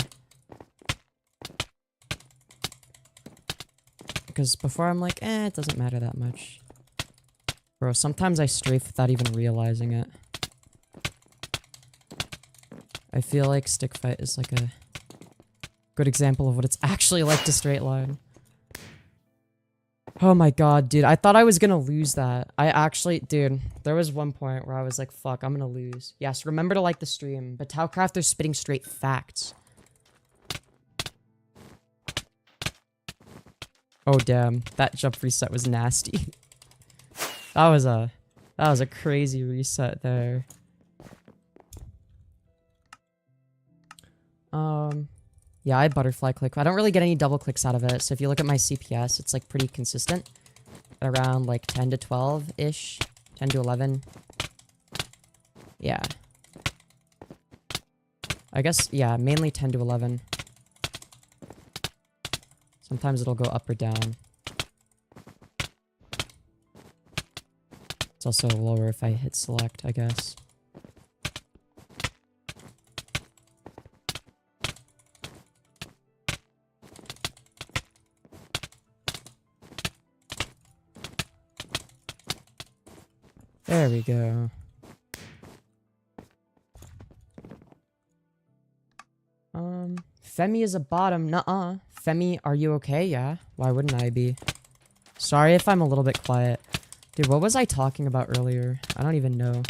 Because before I'm like, it doesn't matter that much. Bro, sometimes I strafe without even realizing it. I feel like Stick Fight is like a good example of what it's actually like to straight line. Oh my god, dude. I thought I was gonna lose that. I actually, dude, there was one point where I was like, fuck, I'm gonna lose. Yes, remember to like the stream. But Taocrafter's spitting straight facts. Oh, damn. That jump reset was nasty. That was a crazy reset there. Yeah, I butterfly click. I don't really get any double clicks out of it, so if you look at my CPS, it's like pretty consistent. Around like 10 to 12-ish. 10 to 11. Yeah. I guess, yeah, mainly 10 to 11. Sometimes it'll go up or down. It's also lower if I hit select, I guess. There we go. Femi is a bottom. Nuh-uh. Femi, are you okay? Yeah. Why wouldn't I be? Sorry if I'm a little bit quiet. Dude, what was I talking about earlier? I don't even know.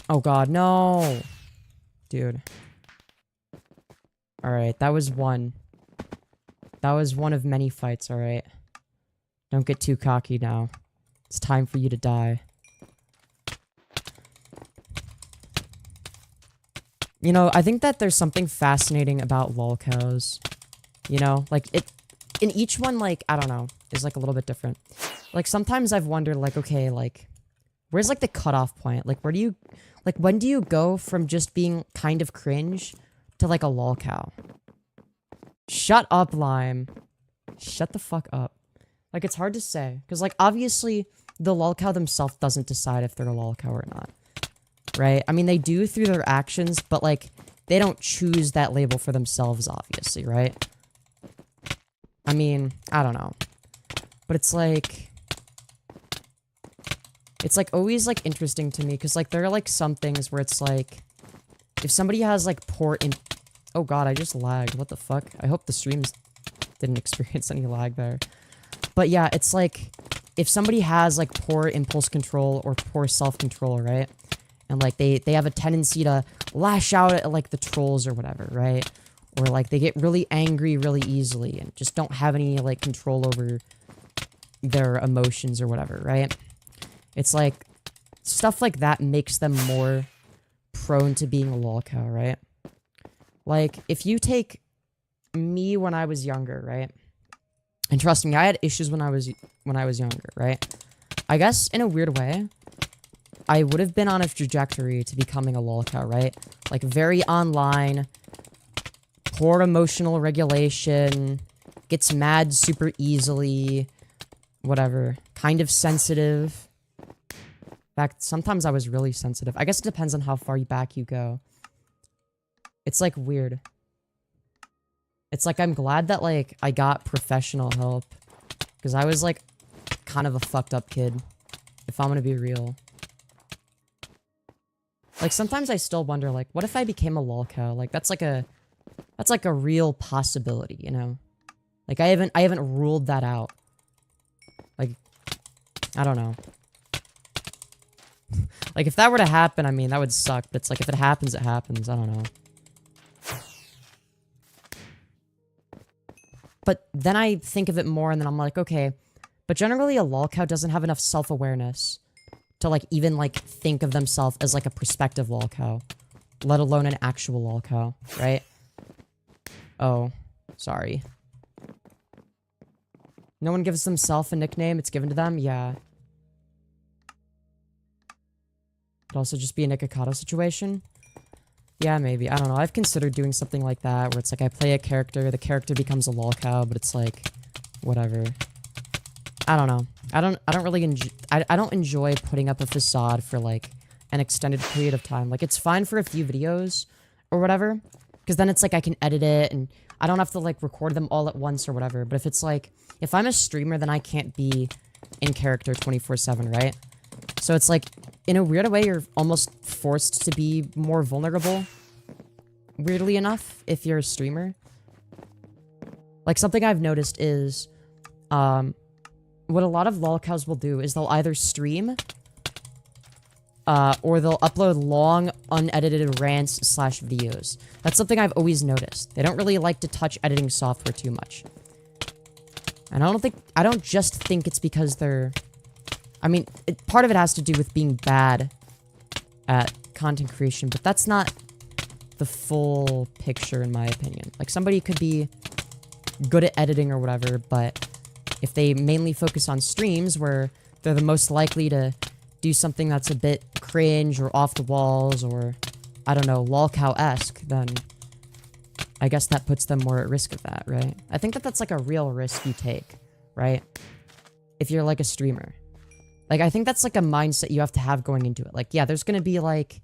Oh god, no! Dude. Alright, that was one. That was one of many fights, alright? Don't get too cocky now. It's time for you to die. You know, I think that there's something fascinating about lolcows. You know, like, in each one, like, I don't know, is like a little bit different. Like, sometimes I've wondered, like, okay, like, where's like the cutoff point? Like, where do you, like, when do you go from just being kind of cringe to like a lolcow? Shut up, Lime. Shut the fuck up. Like, it's hard to say. Because, like, obviously, the lolcow themselves doesn't decide if they're a lolcow or not. Right? I mean, they do through their actions, but, like, they don't choose that label for themselves, obviously, right? I mean, I don't know. But it's like... It's, like, always, like, interesting to me. Because, like, there are, like, some things where it's, like... If somebody has, like, poor... Oh, God, I just lagged. What the fuck? I hope the streams didn't experience any lag there. But yeah, it's like, if somebody has, like, poor impulse control or poor self-control, right? And, like, they have a tendency to lash out at, like, the trolls or whatever, right? Or, like, they get really angry really easily and just don't have any, like, control over their emotions or whatever, right? It's like, stuff like that makes them more prone to being a lolcow, right? Like, if you take me when I was younger, right? And trust me, I had issues when I was younger, right? I guess, in a weird way, I would have been on a trajectory to becoming a lolcow, right? Like, very online, poor emotional regulation, gets mad super easily, whatever, kind of sensitive. In fact, sometimes I was really sensitive. I guess it depends on how far back you go. It's like weird. It's like I'm glad that like I got professional help, because I was like kind of a fucked up kid, if I'm gonna be real. Like sometimes I still wonder, like, what if I became a lolcow? Like that's like a real possibility, you know? Like I haven't ruled that out. Like I don't know. Like if that were to happen, I mean that would suck, but it's like if it happens, it happens. I don't know. But then I think of it more and then I'm like, okay, but generally a lolcow doesn't have enough self-awareness to like even like think of themselves as like a prospective lolcow, let alone an actual lolcow, right? Oh, sorry. No one gives themselves a nickname, it's given to them? Yeah. Could also just be a Nikocado situation. Yeah, maybe. I don't know. I've considered doing something like that, where it's like I play a character, the character becomes a lolcow, but it's like, whatever. I don't know. I don't really enjoy. I don't enjoy putting up a facade for like an extended period of time. Like it's fine for a few videos or whatever, because then it's like I can edit it and I don't have to like record them all at once or whatever. But if it's like, if I'm a streamer, then I can't be in character 24/7, right? So it's like, in a weird way, you're almost forced to be more vulnerable, weirdly enough, if you're a streamer. Like, something I've noticed is, what a lot of lolcows will do is they'll either stream, or they'll upload long, unedited rants / videos. That's something I've always noticed. They don't really like to touch editing software too much. And I don't just think it's because they're... I mean, part of it has to do with being bad at content creation, but that's not the full picture in my opinion. Like, somebody could be good at editing or whatever, but if they mainly focus on streams where they're the most likely to do something that's a bit cringe or off the walls or, I don't know, lolcow-esque, then I guess that puts them more at risk of that, right? I think that that's like a real risk you take, right? If you're like a streamer. Like, I think that's, like, a mindset you have to have going into it. Like, yeah, there's gonna be, like,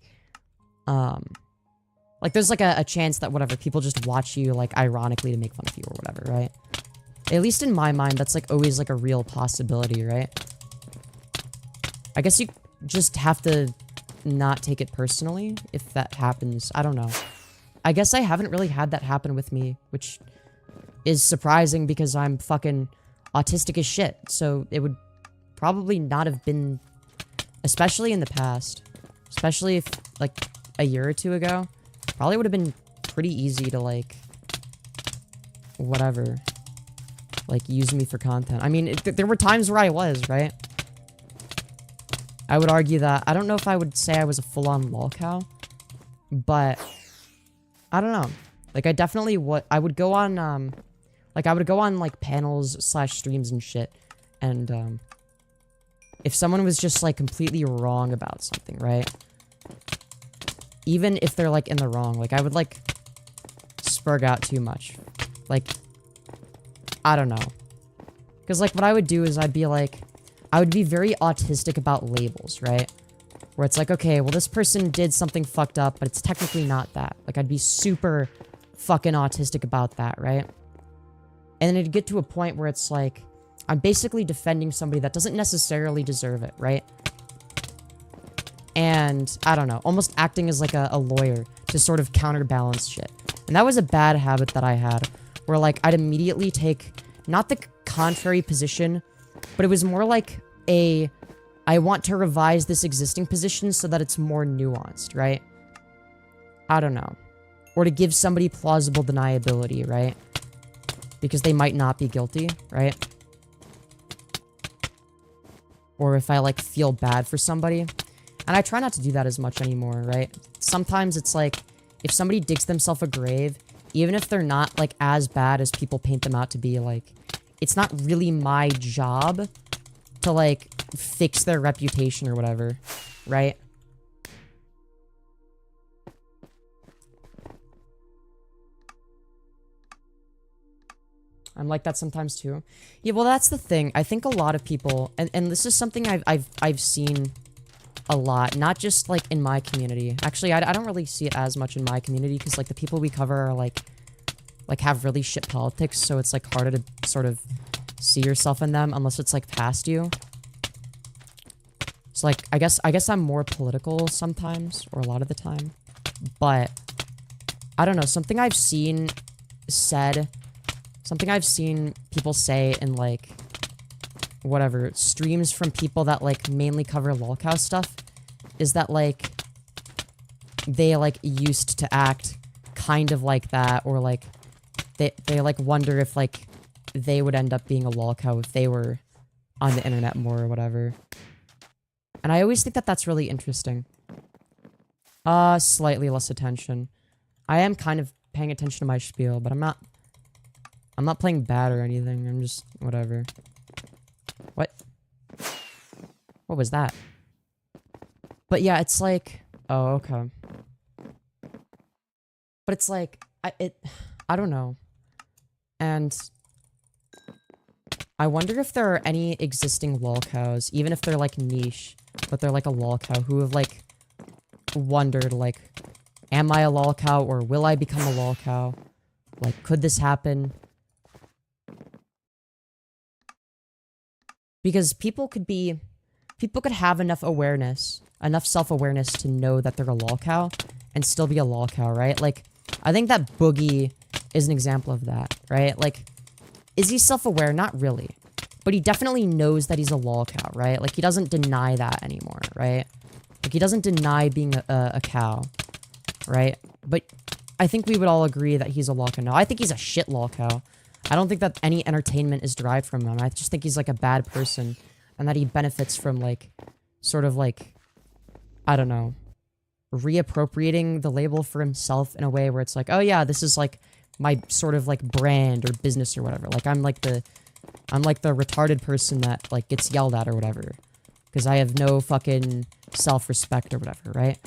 there's, like, a chance that, whatever, people just watch you, like, ironically to make fun of you or whatever, right? At least in my mind, that's, like, always, like, a real possibility, right? I guess you just have to not take it personally if that happens. I don't know. I guess I haven't really had that happen with me, which is surprising because I'm fucking autistic as shit, so it would probably not have been, especially in the past, especially if, like, a year or two ago, probably would have been pretty easy to, like, whatever, like, use me for content. I mean, there were times where I was, right? I would argue that, I don't know if I would say I was a full-on lolcow, but, I don't know. Like, I definitely I would go on, like, panels / streams and shit, and, if someone was just, like, completely wrong about something, right? Even if they're, like, in the wrong, like, I would, like, spurg out too much. Like, I don't know. Because, like, what I would do is I'd be, like, I would be very autistic about labels, right? Where it's like, okay, well, this person did something fucked up, but it's technically not that. Like, I'd be super fucking autistic about that, right? And then it'd get to a point where it's, like, I'm basically defending somebody that doesn't necessarily deserve it, right? And, I don't know, almost acting as like a lawyer to sort of counterbalance shit. And that was a bad habit that I had, where like I'd immediately take, not the contrary position, but it was more like I want to revise this existing position so that it's more nuanced, right? I don't know. Or to give somebody plausible deniability, right? Because they might not be guilty, right? Or if I, like, feel bad for somebody. And I try not to do that as much anymore, right? Sometimes it's like, if somebody digs themselves a grave, even if they're not, like, as bad as people paint them out to be, like, it's not really my job to, like, fix their reputation or whatever, right? I'm like that sometimes too. Yeah, well, that's the thing. I think a lot of people, and this is something I've seen a lot, not just like in my community. Actually, I don't really see it as much in my community because like the people we cover are like have really shit politics, so it's like harder to sort of see yourself in them unless it's like past you. So like I guess I'm more political sometimes, or a lot of the time. But I don't know, something I've seen people say in like whatever streams from people that like mainly cover lolcow stuff is that like they like used to act kind of like that, or like they like wonder if like they would end up being a lolcow if they were on the internet more or whatever. And I always think that that's really interesting. Slightly less attention. I am kind of paying attention to my spiel, but I'm not playing bad or anything. I'm just whatever. What? What was that? But yeah, it's like, oh, okay. But it's like I don't know. And I wonder if there are any existing lolcows, even if they're like niche, but they're like a lolcow, who have like wondered like, am I a lolcow or will I become a lolcow? Like, could this happen? Because people could have enough awareness, enough self-awareness to know that they're a lolcow and still be a lolcow, right? Like, I think that Boogie is an example of that, right? Like, is he self-aware? Not really. But he definitely knows that he's a lolcow, right? Like, he doesn't deny that anymore, right? Like, he doesn't deny being a cow, right? But I think we would all agree that he's a lolcow. No, I think he's a shit lolcow. I don't think that any entertainment is derived from him. I just think he's, like, a bad person. And that he benefits from, like, sort of, like, I don't know, reappropriating the label for himself in a way where it's like, oh, yeah, this is, like, my sort of, like, brand or business or whatever. Like, I'm like the retarded person that, like, gets yelled at or whatever. Because I have no fucking self-respect or whatever, right?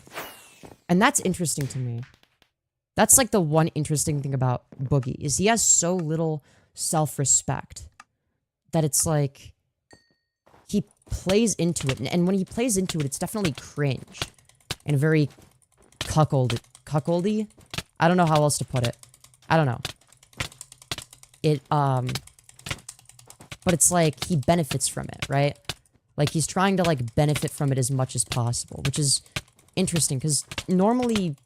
And that's interesting to me. That's, like, the one interesting thing about Boogie, is he has so little self-respect that it's, like, he plays into it. And when he plays into it, it's definitely cringe. And very cuckoldy? I don't know how else to put it. I don't know. But it's like, he benefits from it, right? Like, he's trying to, like, benefit from it as much as possible, which is interesting, because normally,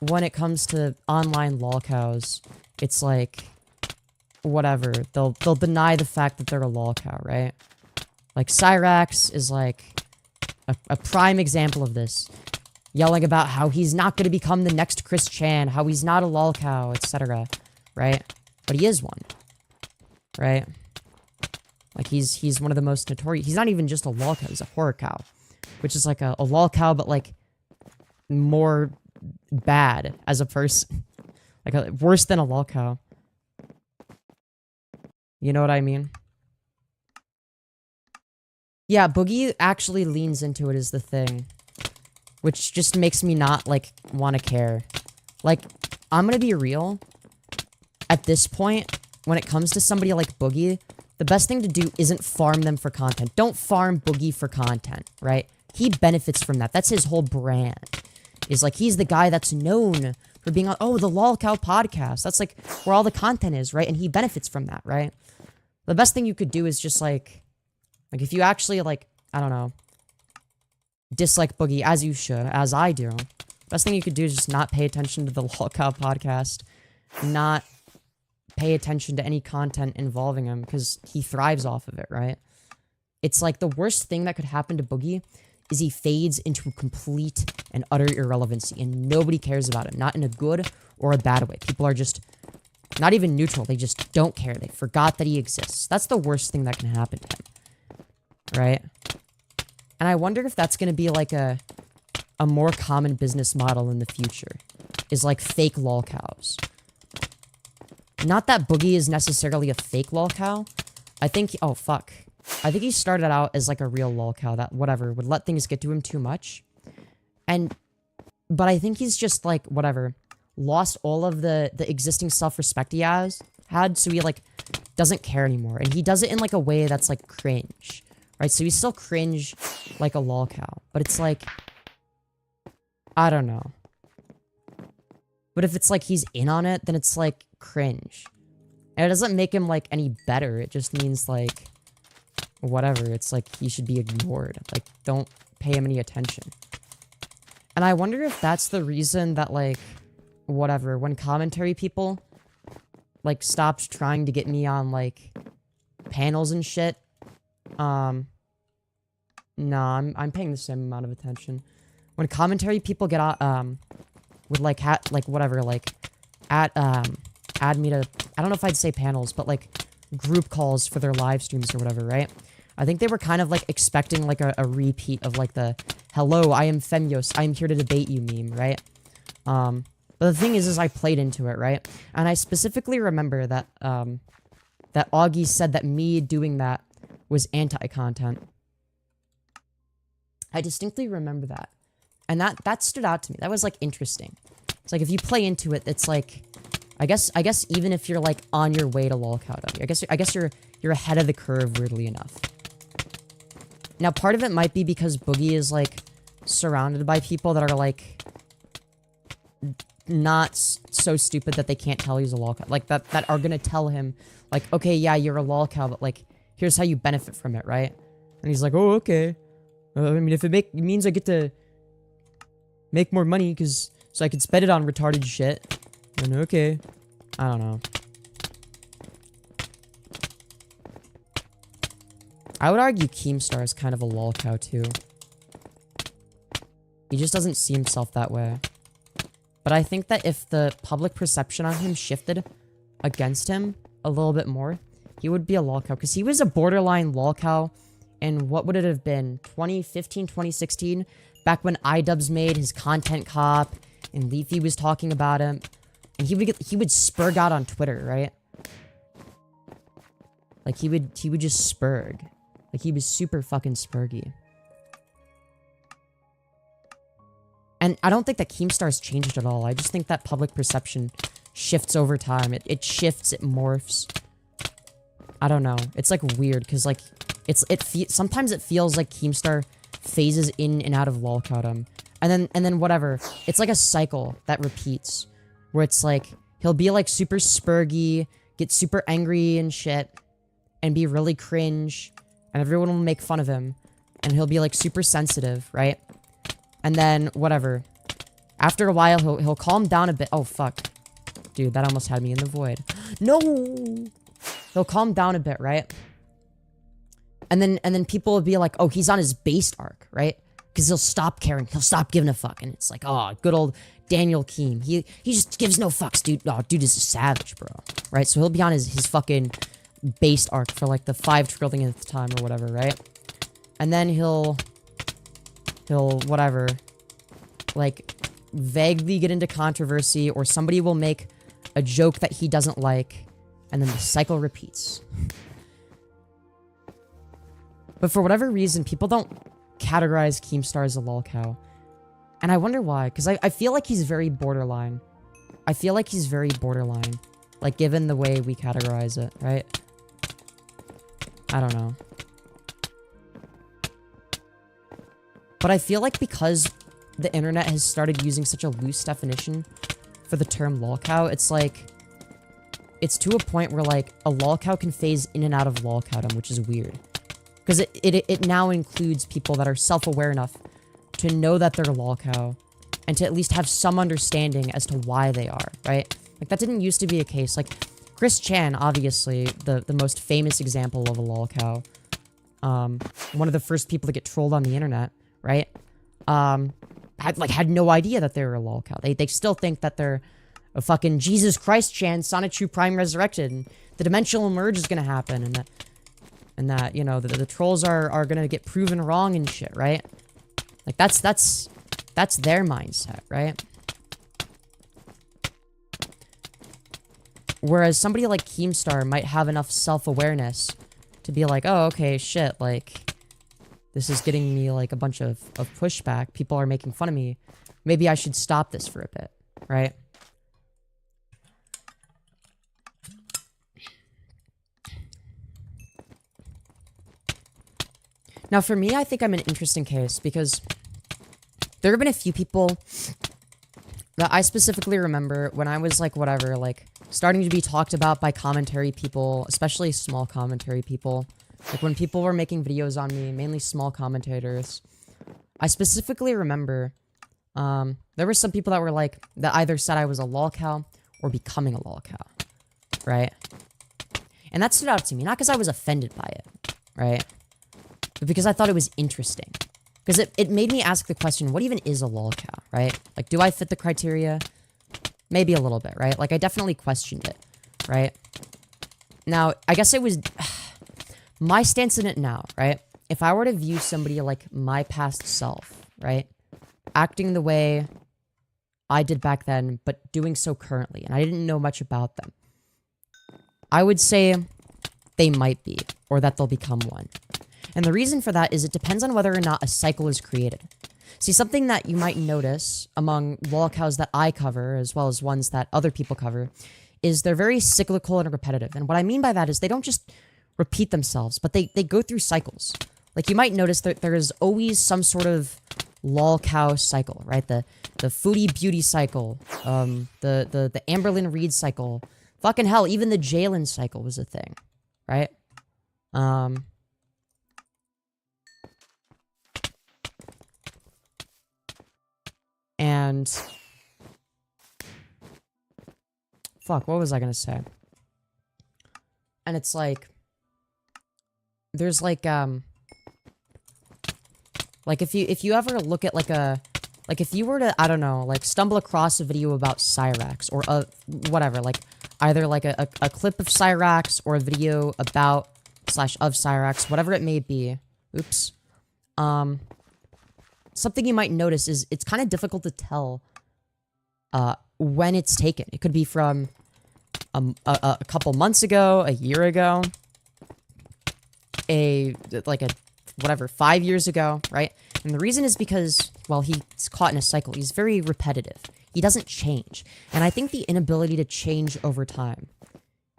when it comes to online lolcows, it's like, whatever, they'll deny the fact that they're a lolcow, right? Like, Cyrax is, like, a prime example of this. Yelling about how he's not going to become the next Chris Chan, how he's not a lolcow, etc., right? But he is one, right? Like, he's one of the most notorious. He's not even just a lolcow, he's a horror cow. Which is like a lolcow, but like more bad as a person. Like, worse than a lolcow. You know what I mean? Yeah, Boogie actually leans into it is the thing. Which just makes me not, like, want to care. Like, I'm gonna be real. At this point, when it comes to somebody like Boogie, the best thing to do isn't farm them for content. Don't farm Boogie for content, right? He benefits from that. That's his whole brand. Is like, he's the guy that's known for being on, oh, the LolCow podcast. That's like where all the content is, right? And he benefits from that, right? The best thing you could do is just like if you actually, like, I don't know, dislike Boogie, as you should, as I do, best thing you could do is just not pay attention to the LolCow podcast, not pay attention to any content involving him, because he thrives off of it, right? It's like the worst thing that could happen to Boogie is he fades into complete and utter irrelevancy, and nobody cares about him, not in a good or a bad way. People are just not even neutral, they just don't care, they forgot that he exists. That's the worst thing that can happen to him, right? And I wonder if that's going to be like a more common business model in the future, is like fake lolcows. Not that Boogie is necessarily a fake lolcow. I think, oh fuck. I think he started out as like a real lolcow that, whatever, would let things get to him too much. But I think he's just like, whatever, lost all of the existing self-respect he has had, so he, like, doesn't care anymore. And he does it in, like, a way that's, like, cringe. Right? So he's still cringe like a lolcow. But it's, like... I don't know. But if it's, like, he's in on it, then it's, like, cringe. And it doesn't make him, like, any better. It just means, like... whatever. It's, like, he should be ignored. Like, don't pay him any attention. And I wonder if that's the reason that, like... whatever. When commentary people... like, stopped trying to get me on, like... panels and shit. No, I'm paying the same amount of attention. When commentary people get would like whatever, like add me to, I don't know if I'd say panels, but like group calls for their live streams or whatever, right? I think they were kind of like expecting like a repeat of like the hello, I am Femyoz, I'm here to debate you meme, right? But the thing is I played into it, right? And I specifically remember that that Augie said that me doing that was anti-content. I distinctly remember that. And that stood out to me. That was, like, interesting. It's like, if you play into it, it's like... I guess even if you're, like, on your way to lolcow, I guess you're ahead of the curve, weirdly enough. Now, part of it might be because Boogie is, like, surrounded by people that are, like... not so stupid that they can't tell he's a lolcow. Like, that are gonna tell him, like, okay, yeah, you're a lolcow, but, like, here's how you benefit from it, right? And he's like, oh, okay. I mean, if it means I get to make more money, so I can spend it on retarded shit, then okay. I don't know. I would argue Keemstar is kind of a lolcow, too. He just doesn't see himself that way. But I think that if the public perception on him shifted against him a little bit more, he would be a lolcow. Because he was a borderline lolcow. And what would it have been? 2015, 2016? Back when iDubbbz made his content cop, and Leafy was talking about him. And he would spurg out on Twitter, right? Like, he would just spurg. Like, he was super fucking spurgy. And I don't think that Keemstar's changed at all. I just think that public perception shifts over time. It shifts, it morphs. I don't know. It's, like, weird, because, like... sometimes it feels like Keemstar phases in and out of lolcowdom. And then whatever. It's like a cycle that repeats. Where it's like, he'll be like super spurgy, get super angry and shit, and be really cringe, and everyone will make fun of him. And he'll be like super sensitive, right? And then whatever. After a while, he'll calm down a bit. Oh fuck. Dude, that almost had me in the void. No! He'll calm down a bit, right? And then people will be like, oh, he's on his base arc, right? Because he'll stop caring. He'll stop giving a fuck. And it's like, oh, good old Daniel Keem. He just gives no fucks, dude. Oh, dude is a savage, bro. Right? So he'll be on his fucking base arc for like the 5 trillionth time or whatever, right? And then he'll whatever, like, vaguely get into controversy, or somebody will make a joke that he doesn't like, and then the cycle repeats. But for whatever reason, people don't categorize Keemstar as a lolcow. And I wonder why, because I feel like he's very borderline. I feel like he's very borderline. Like, given the way we categorize it, right? I don't know. But I feel like because the internet has started using such a loose definition for the term lolcow, it's like... it's to a point where, like, a lolcow can phase in and out of lolcowdom, which is weird. Because it now includes people that are self-aware enough to know that they're a lolcow, and to at least have some understanding as to why they are, right? Like, that didn't used to be a case. Like, Chris Chan, obviously, the most famous example of a lolcow. One of the first people to get trolled on the internet, right? Had no idea that they were a lolcow. They still think that they're a fucking Jesus Christ Chan, Sonichu Prime Resurrected, and the dimensional merge is gonna happen, and that, you know, the trolls are gonna get proven wrong and shit, right? Like, that's their mindset, right? Whereas somebody like Keemstar might have enough self-awareness to be like, oh, okay, shit, like, this is getting me, like, a bunch of pushback. People are making fun of me. Maybe I should stop this for a bit, right? Now, for me, I think I'm an interesting case because there have been a few people that I specifically remember when I was like, whatever, like starting to be talked about by commentary people, especially small commentary people. Like when people were making videos on me, mainly small commentators. I specifically remember there were some people that were like, that either said I was a lolcow or becoming a lolcow, right? And that stood out to me, not because I was offended by it, right? But because I thought it was interesting. Because it made me ask the question, what even is a lolcow, right? Like, do I fit the criteria? Maybe a little bit, right? Like, I definitely questioned it, right? Now, I guess it was... my stance in it now, right? If I were to view somebody like my past self, right? Acting the way I did back then, but doing so currently, and I didn't know much about them, I would say they might be, or that they'll become one. And the reason for that is it depends on whether or not a cycle is created. See, something that you might notice among lolcows that I cover, as well as ones that other people cover, is they're very cyclical and repetitive. And what I mean by that is they don't just repeat themselves, but they go through cycles. Like, you might notice that there is always some sort of lolcow cycle, right? The Foodie Beauty cycle, the Amberlyn Reed cycle. Fucking hell, even the Jalen cycle was a thing, right? And fuck, what was I gonna say? And it's like, there's like if you ever look at like if you were to, I don't know, like stumble across a video about Cyrax or whatever, like either like a clip of Cyrax or a video about / of Cyrax, whatever it may be. Oops. Something you might notice is it's kind of difficult to tell when it's taken. It could be from a couple months ago, a year ago, whatever, 5 years ago, right? And the reason is because, well, he's caught in a cycle. He's very repetitive. He doesn't change. And I think the inability to change over time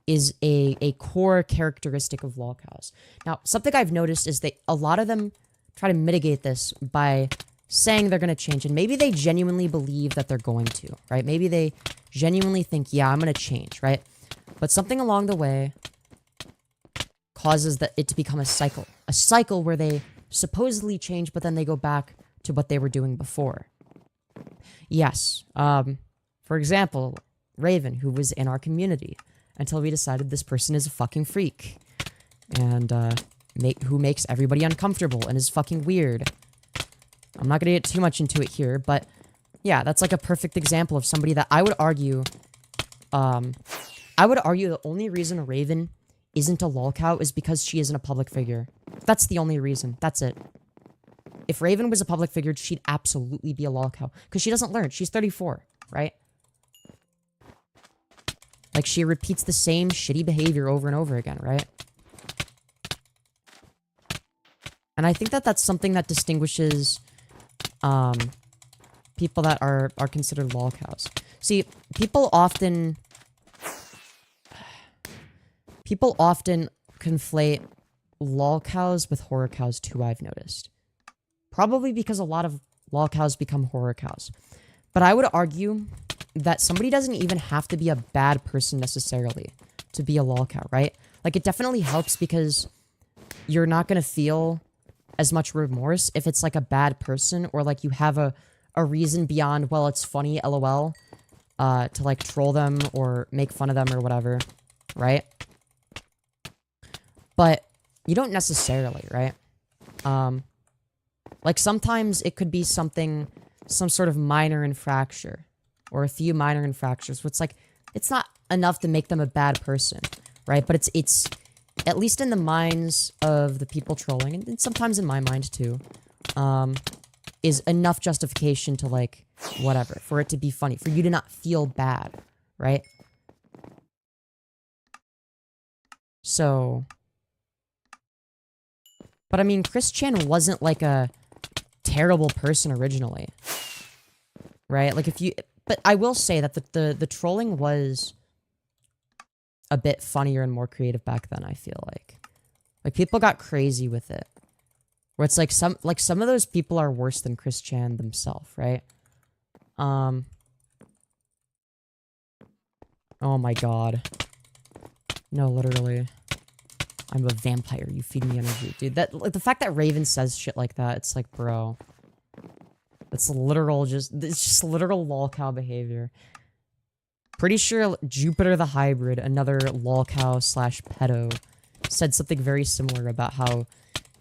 is a core characteristic of lolcows. Now, something I've noticed is that a lot of them try to mitigate this by saying they're going to change. And maybe they genuinely believe that they're going to, right? Maybe they genuinely think, yeah, I'm going to change, right? But something along the way causes it to become a cycle. A cycle where they supposedly change, but then they go back to what they were doing before. Yes. For example, Raven, who was in our community until we decided this person is a fucking freak. And, who makes everybody uncomfortable and is fucking weird. I'm not gonna get too much into it here, but yeah, that's like a perfect example of somebody that I would argue the only reason Raven isn't a lolcow is because she isn't a public figure. That's the only reason. That's it. If Raven was a public figure, she'd absolutely be a lolcow. Because she doesn't learn. She's 34, right? Like, she repeats the same shitty behavior over and over again, right? And I think that that's something that distinguishes people that are considered lolcows. See, people often conflate lolcows with horror cows too, I've noticed. Probably because a lot of lolcows become horror cows. But I would argue that somebody doesn't even have to be a bad person necessarily to be a lolcow, right? Like, it definitely helps because you're not going to feel as much remorse if it's like a bad person, or like you have a reason beyond, well, it's funny, lol, to like troll them or make fun of them or whatever, right? But you don't necessarily, right? Like, sometimes it could be some sort of minor infraction, or a few minor infractions, which, like, it's not enough to make them a bad person, right? But it's at least in the minds of the people trolling, and sometimes in my mind too, is enough justification to, like, whatever, for it to be funny, for you to not feel bad, right? So, but I mean, Chris Chan wasn't like a terrible person originally, right? Like, but I will say that the trolling was a bit funnier and more creative back then, I feel like. Like, people got crazy with it. Where it's like some of those people are worse than Chris Chan themselves, right? Oh my god. No, literally. I'm a vampire. You feed me energy. Dude, that like the fact that Raven says shit like that, it's like, bro. It's just literal lolcow behavior. Pretty sure Jupiter the Hybrid, another lolcow slash pedo, said something very similar about how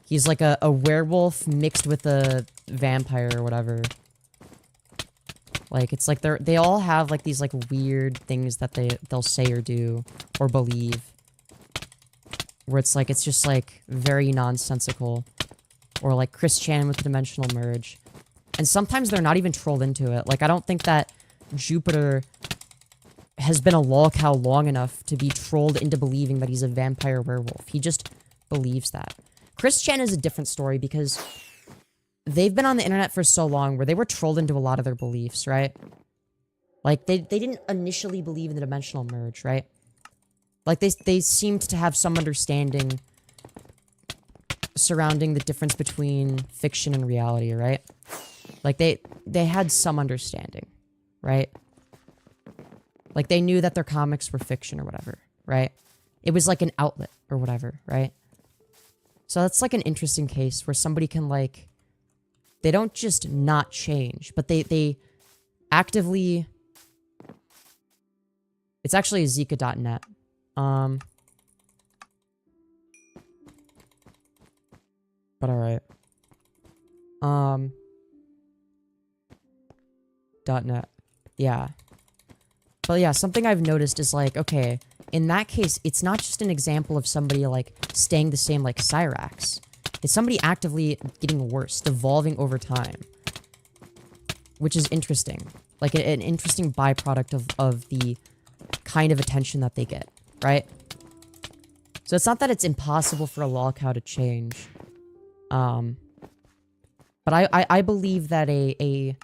he's like a werewolf mixed with a vampire or whatever. Like, it's like they all have like these like weird things that they'll say or do or believe. Where it's like, it's just like very nonsensical. Or like Chris Chan with the dimensional merge. And sometimes they're not even trolled into it. Like, I don't think that Jupiter has been a lolcow long enough to be trolled into believing that he's a vampire werewolf. He just believes that. Chris Chan is a different story because they've been on the internet for so long where they were trolled into a lot of their beliefs, right? Like, they didn't initially believe in the dimensional merge, right? Like, they seemed to have some understanding surrounding the difference between fiction and reality, right? Like, they had some understanding, right? Like, they knew that their comics were fiction or whatever, right? It was like an outlet or whatever, right? So that's like an interesting case where somebody can like, they don't just not change, but they actively, it's actually Zika.net. But alright. .net. Yeah. But yeah, something I've noticed is like, okay, in that case, it's not just an example of somebody like staying the same like Cyrax. It's somebody actively getting worse, devolving over time. Which is interesting. Like an interesting byproduct of the kind of attention that they get, right? So it's not that it's impossible for a lolcow to change. But I believe that a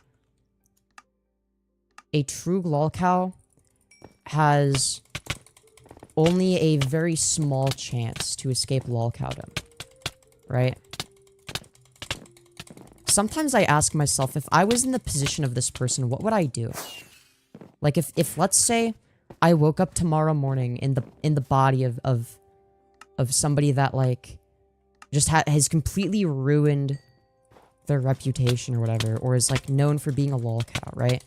true lolcow has only a very small chance to escape lolcowdom, right? Sometimes I ask myself, if I was in the position of this person, what would I do? Like, if let's say I woke up tomorrow morning in the body of somebody that like just has completely ruined their reputation or whatever, or is like known for being a lolcow, right?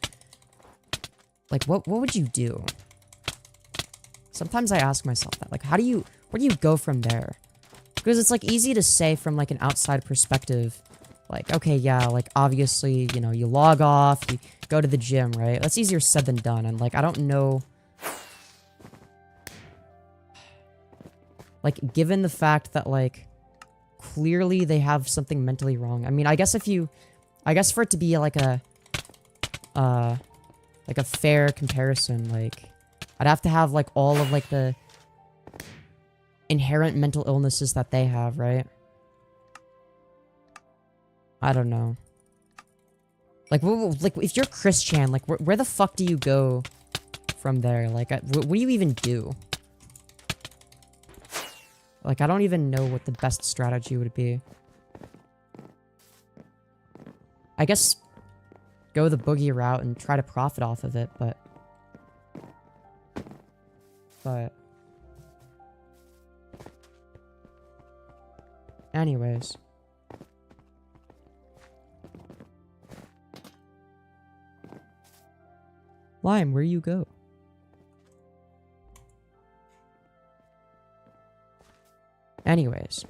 Like, what would you do? Sometimes I ask myself that. Like, where do you go from there? Because it's like easy to say from like an outside perspective, like, okay, yeah, like obviously, you know, you log off, you go to the gym, right? That's easier said than done. And like, I don't know, like, given the fact that like clearly they have something mentally wrong. I mean, I guess for it to be like a fair comparison, like, I'd have to have, like, all of, like, the inherent mental illnesses that they have, right? I don't know. Like, if you're Chris Chan, like, where the fuck do you go from there? Like, what do you even do? Like, I don't even know what the best strategy would be. I guess go the boogie route and try to profit off of it, but anyways. Lime, where you go? Anyways.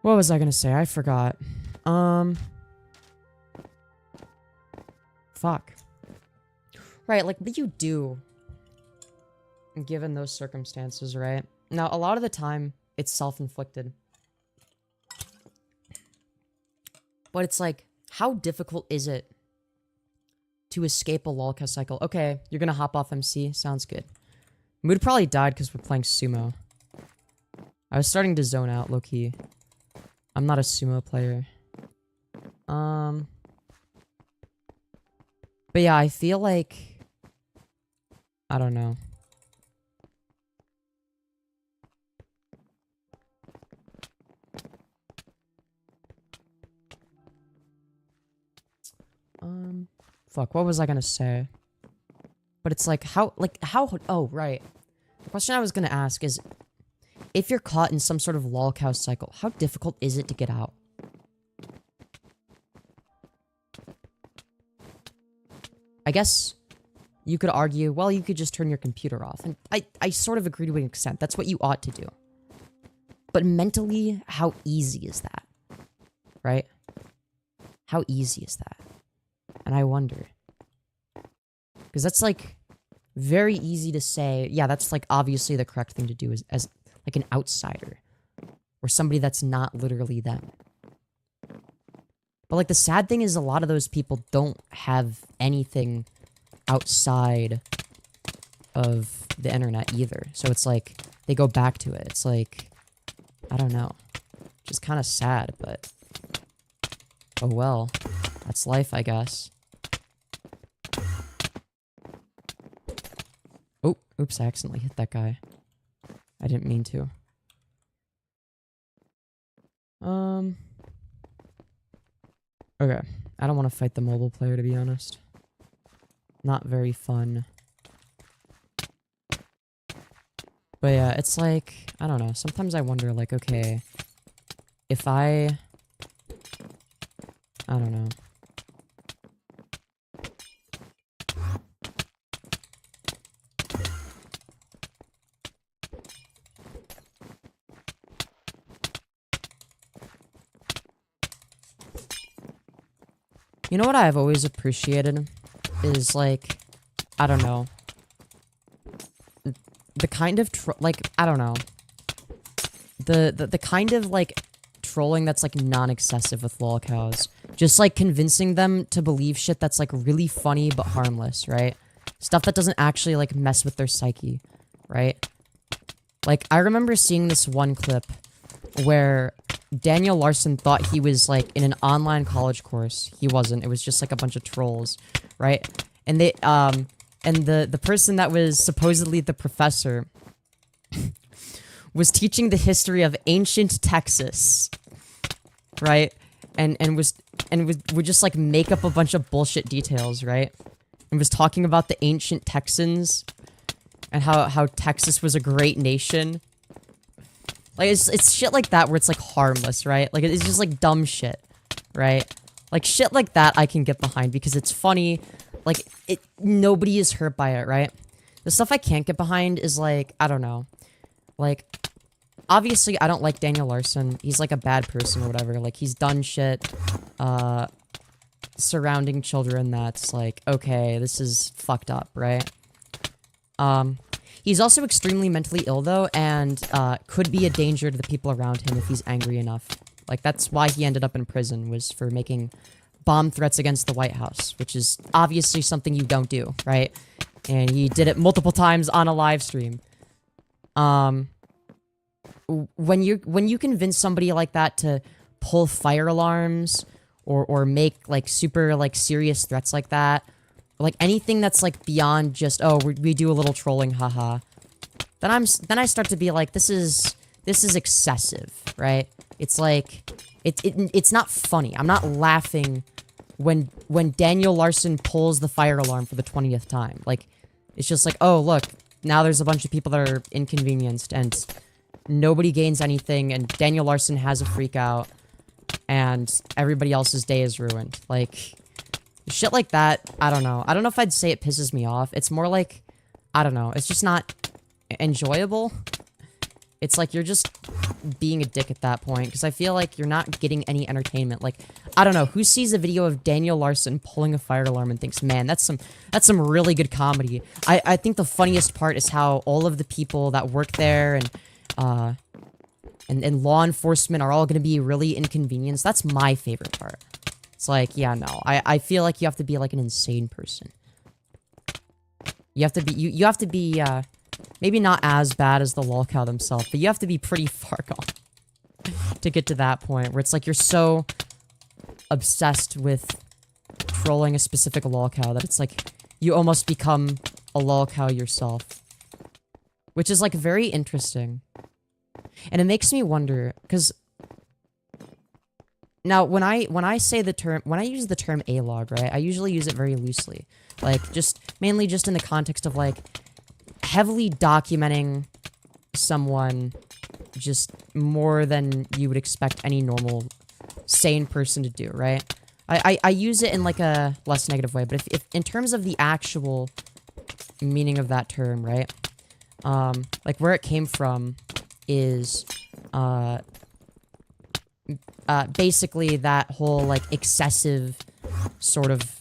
What was I gonna say? I forgot. Fuck. Right, like, what do you do given those circumstances, right? Now, a lot of the time, it's self-inflicted. But it's like, how difficult is it to escape a lolcow cycle? Okay, you're gonna hop off MC. Sounds good. Mood probably died because we're playing sumo. I was starting to zone out, low-key. I'm not a sumo player. But yeah, I feel like, I don't know. Fuck, what was I gonna say? But it's like, how, oh, right. The question I was gonna ask is, if you're caught in some sort of lolcow cycle, how difficult is it to get out? I guess you could argue, well, you could just turn your computer off. And I sort of agree to an extent. That's what you ought to do. But mentally, how easy is that? Right? How easy is that? And I wonder. Because that's like very easy to say, yeah, that's like obviously the correct thing to do as like an outsider. Or somebody that's not literally them. But like the sad thing is a lot of those people don't have anything outside of the internet either. So it's like they go back to it. It's like, I don't know. Just kind of sad, but oh well. That's life, I guess. Oh, oops, I accidentally hit that guy. I didn't mean to. Okay. I don't want to fight the mobile player, to be honest. Not very fun. But yeah, it's like, I don't know. Sometimes I wonder, like, okay, if I don't know. You know what I've always appreciated is like, I don't know, the kind of like, I don't know, the kind of like trolling that's like non-excessive with lolcows, just like convincing them to believe shit that's like really funny but harmless, right? Stuff that doesn't actually like mess with their psyche, right? Like I remember seeing this one clip where Daniel Larson thought he was like in an online college course. He wasn't. It was just like a bunch of trolls, right? And they and the person that was supposedly the professor was teaching the history of ancient Texas, right? And would just like make up a bunch of bullshit details, right? And was talking about the ancient Texans and how Texas was a great nation. Like, it's shit like that where it's, like, harmless, right? Like, it's just, like, dumb shit, right? Like, shit like that I can get behind because it's funny. Like, nobody is hurt by it, right? The stuff I can't get behind is, like, I don't know. Like, obviously, I don't like Daniel Larson. He's, like, a bad person or whatever. Like, he's done shit, surrounding children that's, like, okay, this is fucked up, right? He's also extremely mentally ill, though, and could be a danger to the people around him if he's angry enough. Like, that's why he ended up in prison, was for making bomb threats against the White House, which is obviously something you don't do, right? And he did it multiple times on a live stream. When you convince somebody like that to pull fire alarms or make, like, super, like, serious threats like that, like anything that's like beyond just, oh, we do a little trolling, haha. Then I start to be like, this is excessive, right? It's like it's not funny. I'm not laughing when Daniel Larson pulls the fire alarm for the 20th time. Like, it's just like, oh, look, now there's a bunch of people that are inconvenienced and nobody gains anything and Daniel Larson has a freak out and everybody else's day is ruined. Like, shit like that, I don't know. I don't know if I'd say it pisses me off. It's more like, I don't know. It's just not enjoyable. It's like you're just being a dick at that point. Because I feel like you're not getting any entertainment. Like, I don't know. Who sees a video of Daniel Larson pulling a fire alarm and thinks, man, that's some really good comedy. I think the funniest part is how all of the people that work there and law enforcement are all going to be really inconvenienced. That's my favorite part. It's like, yeah, no. I feel like you have to be like an insane person. You have to be, you have to be, maybe not as bad as the lolcow themselves, but you have to be pretty far gone to get to that point where it's like you're so obsessed with trolling a specific lolcow that it's like you almost become a lolcow yourself. Which is like very interesting. And it makes me wonder, because Now, when I say the term, when I use the term A-log, right, I usually use it very loosely. Like, just, mainly just in the context of, like, heavily documenting someone just more than you would expect any normal, sane person to do, right? I use it in, like, a less negative way, but if in terms of the actual meaning of that term, right, like, where it came from is, basically that whole, like, excessive sort of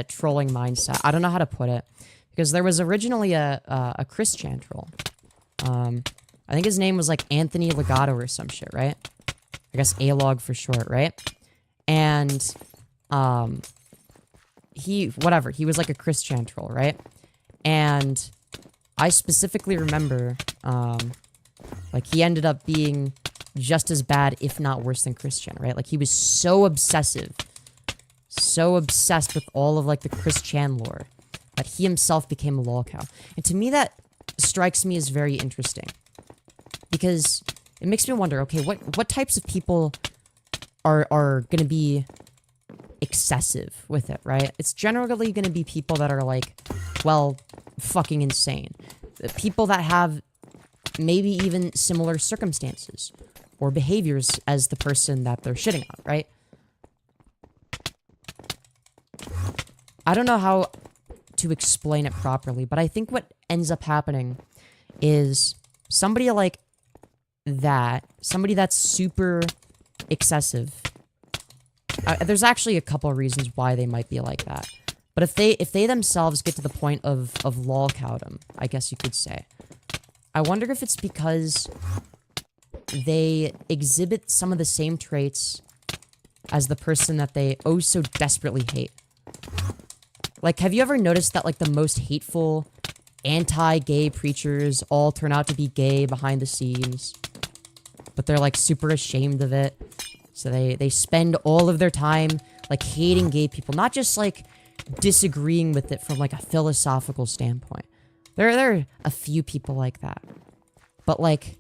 trolling mindset. I don't know how to put it, because there was originally a Christian troll. I think his name was, like, Anthony Legato or some shit, right? I guess A-log for short, right? And, he was, like, a Christian troll, right? And I specifically remember, like, he ended up being just as bad, if not worse than Christian, right? Like, he was so obsessive, so obsessed with all of, like, the Christian lore, that he himself became a lolcow. And to me, that strikes me as very interesting. Because it makes me wonder, okay, what types of people are gonna be excessive with it, right? It's generally gonna be people that are, like, well, fucking insane. People that have maybe even similar circumstances or behaviors as the person that they're shitting on, right? I don't know how to explain it properly, but I think what ends up happening is somebody like that, somebody that's super excessive. There's actually a couple of reasons why they might be like that. But if they themselves get to the point of lolcowdom, I guess you could say, I wonder if it's because they exhibit some of the same traits as the person that they oh so desperately hate. Like, have you ever noticed that, like, the most hateful anti-gay preachers all turn out to be gay behind the scenes, but they're, like, super ashamed of it? So they spend all of their time, like, hating gay people, not just, like, disagreeing with it from, like, a philosophical standpoint. There are a few people like that. But, like,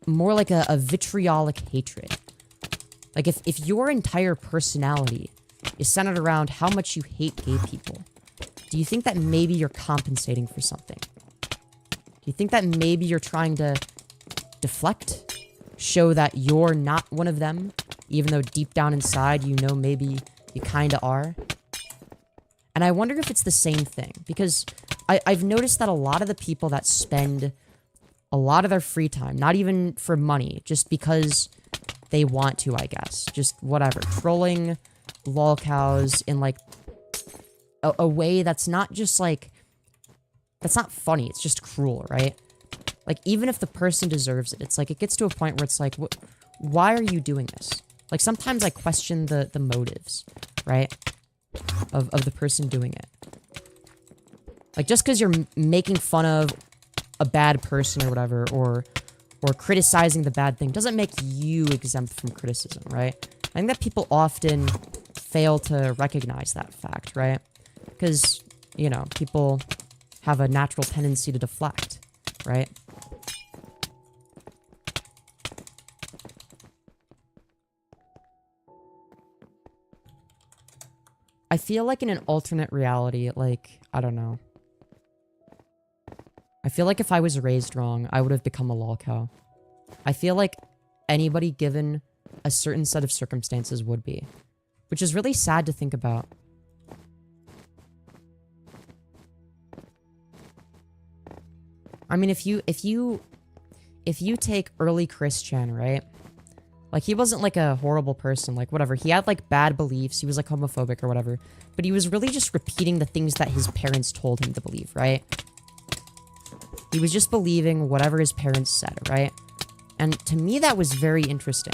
more like a vitriolic hatred. Like, if your entire personality is centered around how much you hate gay people, do you think that maybe you're compensating for something? Do you think that maybe you're trying to deflect? Show that you're not one of them, even though deep down inside you know maybe you kinda are? And I wonder if it's the same thing, because I've noticed that a lot of the people that spend a lot of their free time, not even for money, just because they want to, I guess, just whatever, trolling lolcows in, like, a way that's not just, like, that's not funny, it's just cruel, right? Like, even if the person deserves it, it's like, it gets to a point where it's like, why are you doing this? Like, sometimes I question the motives, right? Of the person doing it. Like, just because you're making fun of a bad person or whatever, or criticizing the bad thing, doesn't make you exempt from criticism, right? I think that people often fail to recognize that fact, right? Because, you know, people have a natural tendency to deflect, right? I feel like in an alternate reality, like, I don't know. I feel like if I was raised wrong, I would have become a lolcow. I feel like anybody given a certain set of circumstances would be. Which is really sad to think about. I mean, if you take early Christian, right? Like, he wasn't, like, a horrible person, like, whatever. He had, like, bad beliefs, he was, like, homophobic or whatever. But he was really just repeating the things that his parents told him to believe, right? He was just believing whatever his parents said, right? And to me, that was very interesting,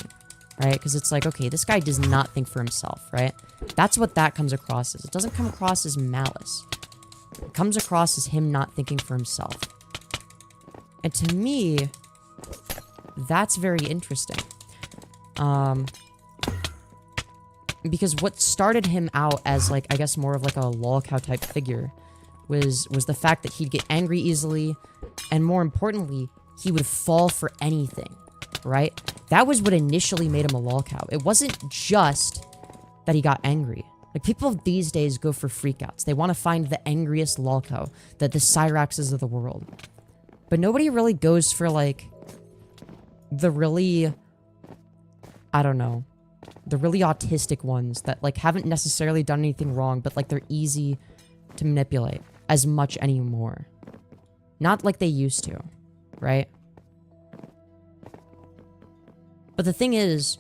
right? Because it's like, okay, this guy does not think for himself, right? That's what that comes across as. It doesn't come across as malice. It comes across as him not thinking for himself. And to me, that's very interesting. Because what started him out as, like, I guess more of, like, a lolcow type figure was the fact that he'd get angry easily, and more importantly, he would fall for anything, right? That was what initially made him a lolcow. It wasn't just that he got angry. Like, people these days go for freakouts. They want to find the angriest lolcow, the Cyraxes of the world. But nobody really goes for, like, the really, I don't know, the really autistic ones that, like, haven't necessarily done anything wrong, but, like, they're easy to manipulate as much anymore. Not like they used to, right? But the thing is,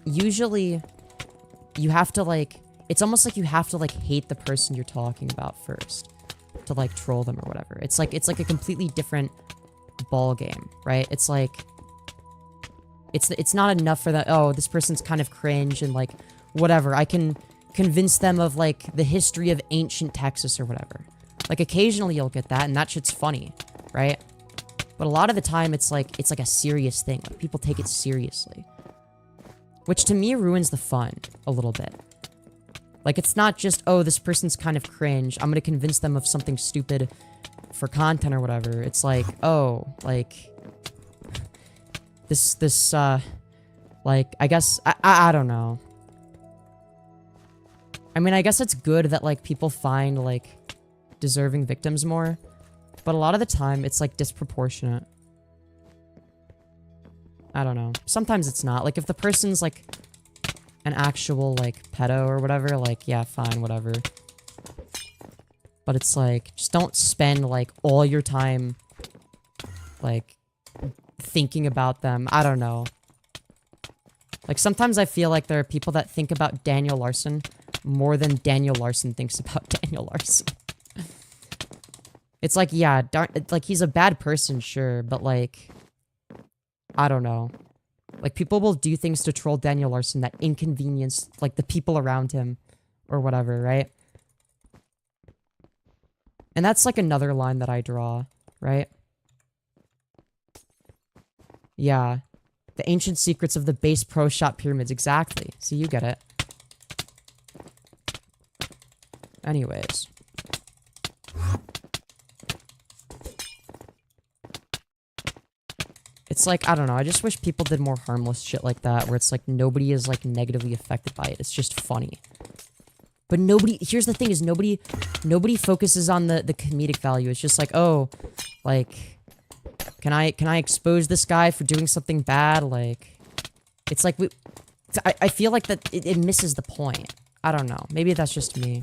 usually, you have to, like, it's almost like you have to, like, hate the person you're talking about first to, like, troll them or whatever. It's like a completely different ball game, right? It's like, it's not enough for that, oh, this person's kind of cringe and, like, whatever. I can convince them of, like, the history of ancient Texas or whatever. Like, occasionally you'll get that, and that shit's funny, right? But a lot of the time, it's like a serious thing. Like, people take it seriously. Which, to me, ruins the fun a little bit. Like, it's not just, oh, this person's kind of cringe. I'm gonna convince them of something stupid for content or whatever. It's like, oh, like, like, I guess, I don't know. I mean, I guess it's good that, like, people find, like, deserving victims more. But a lot of the time, it's, like, disproportionate. I don't know. Sometimes it's not. Like, if the person's, like, an actual, like, pedo or whatever, like, yeah, fine, whatever. But it's like, just don't spend, like, all your time, like, thinking about them. I don't know. Like, sometimes I feel like there are people that think about Daniel Larson more than Daniel Larson thinks about Daniel Larson. It's like, yeah, like, he's a bad person, sure, but, like, I don't know. Like, people will do things to troll Daniel Larson that inconvenience, like, the people around him or whatever, right? And that's, like, another line that I draw, right? Yeah. The ancient secrets of the base pro shop pyramids. Exactly. See, you get it. Anyways. It's like, I don't know, I just wish people did more harmless shit like that, where it's like, nobody is, like, negatively affected by it. It's just funny. But nobody, here's the thing, is nobody focuses on the comedic value. It's just like, oh, like, can I expose this guy for doing something bad? Like, it's like, I feel like that it misses the point. I don't know. Maybe that's just me.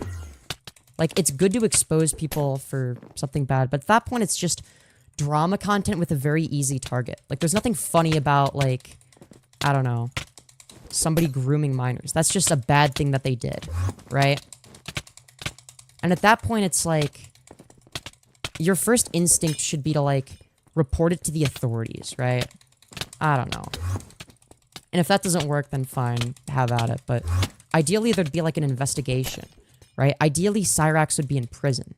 Like, it's good to expose people for something bad, but at that point, it's just drama content with a very easy target. Like, there's nothing funny about, like, I don't know, somebody grooming minors. That's just a bad thing that they did, right? And at that point, it's like, your first instinct should be to, like, report it to the authorities, right? I don't know. And if that doesn't work, then fine, have at it. But ideally, there'd be, like, an investigation, right? Ideally, Cyrax would be in prison.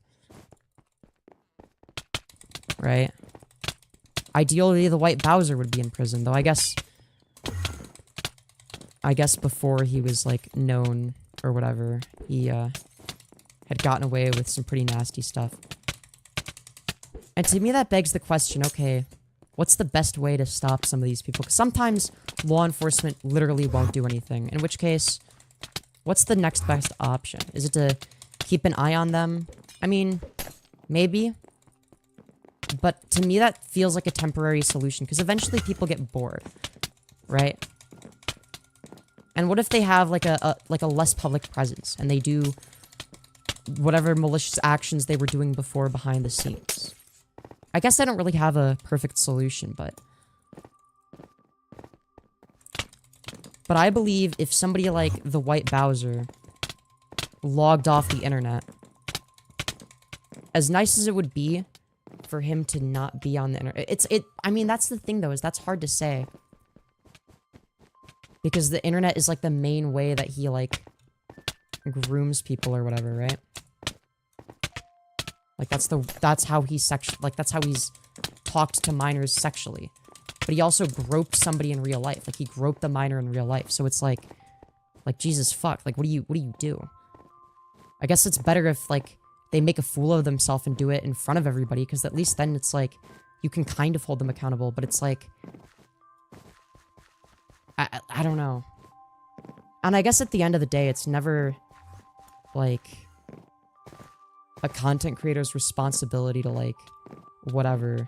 Right? Ideally, the White Bowser would be in prison, though I guess before he was, like, known or whatever, he, had gotten away with some pretty nasty stuff. And to me, that begs the question, okay, what's the best way to stop some of these people? Because sometimes law enforcement literally won't do anything, in which case, what's the next best option? Is it to keep an eye on them? I mean, maybe. But to me, that feels like a temporary solution, because eventually people get bored, right? And what if they have, like, a less public presence, and they do whatever malicious actions they were doing before behind the scenes? I guess I don't really have a perfect solution, but I believe if somebody like the White Bowser logged off the internet, as nice as it would be for him to not be on the internet, I mean, that's the thing, though, is that's hard to say. Because the internet is, like, the main way that he, like, grooms people or whatever, right? Like, that's how he's talked to minors sexually. But he also groped somebody in real life. Like, he groped a minor in real life. So it's like, Jesus fuck. Like, what do you do? I guess it's better if, like, they make a fool of themselves and do it in front of everybody, because at least then it's like, you can kind of hold them accountable, but it's like, I don't know. And I guess at the end of the day, it's never, like, a content creator's responsibility to, like, whatever,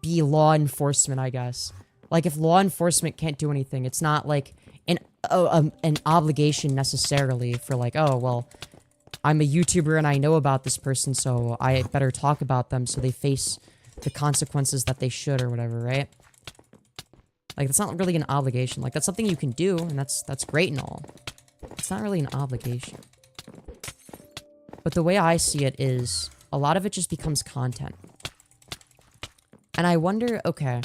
be law enforcement, I guess. Like, if law enforcement can't do anything, it's not, like, an obligation necessarily for, like, oh, well, I'm a YouTuber and I know about this person, so I better talk about them so they face the consequences that they should or whatever, right? Like, that's not really an obligation. Like, that's something you can do, and that's great and all. It's not really an obligation. But the way I see it is, a lot of it just becomes content. And I wonder, okay,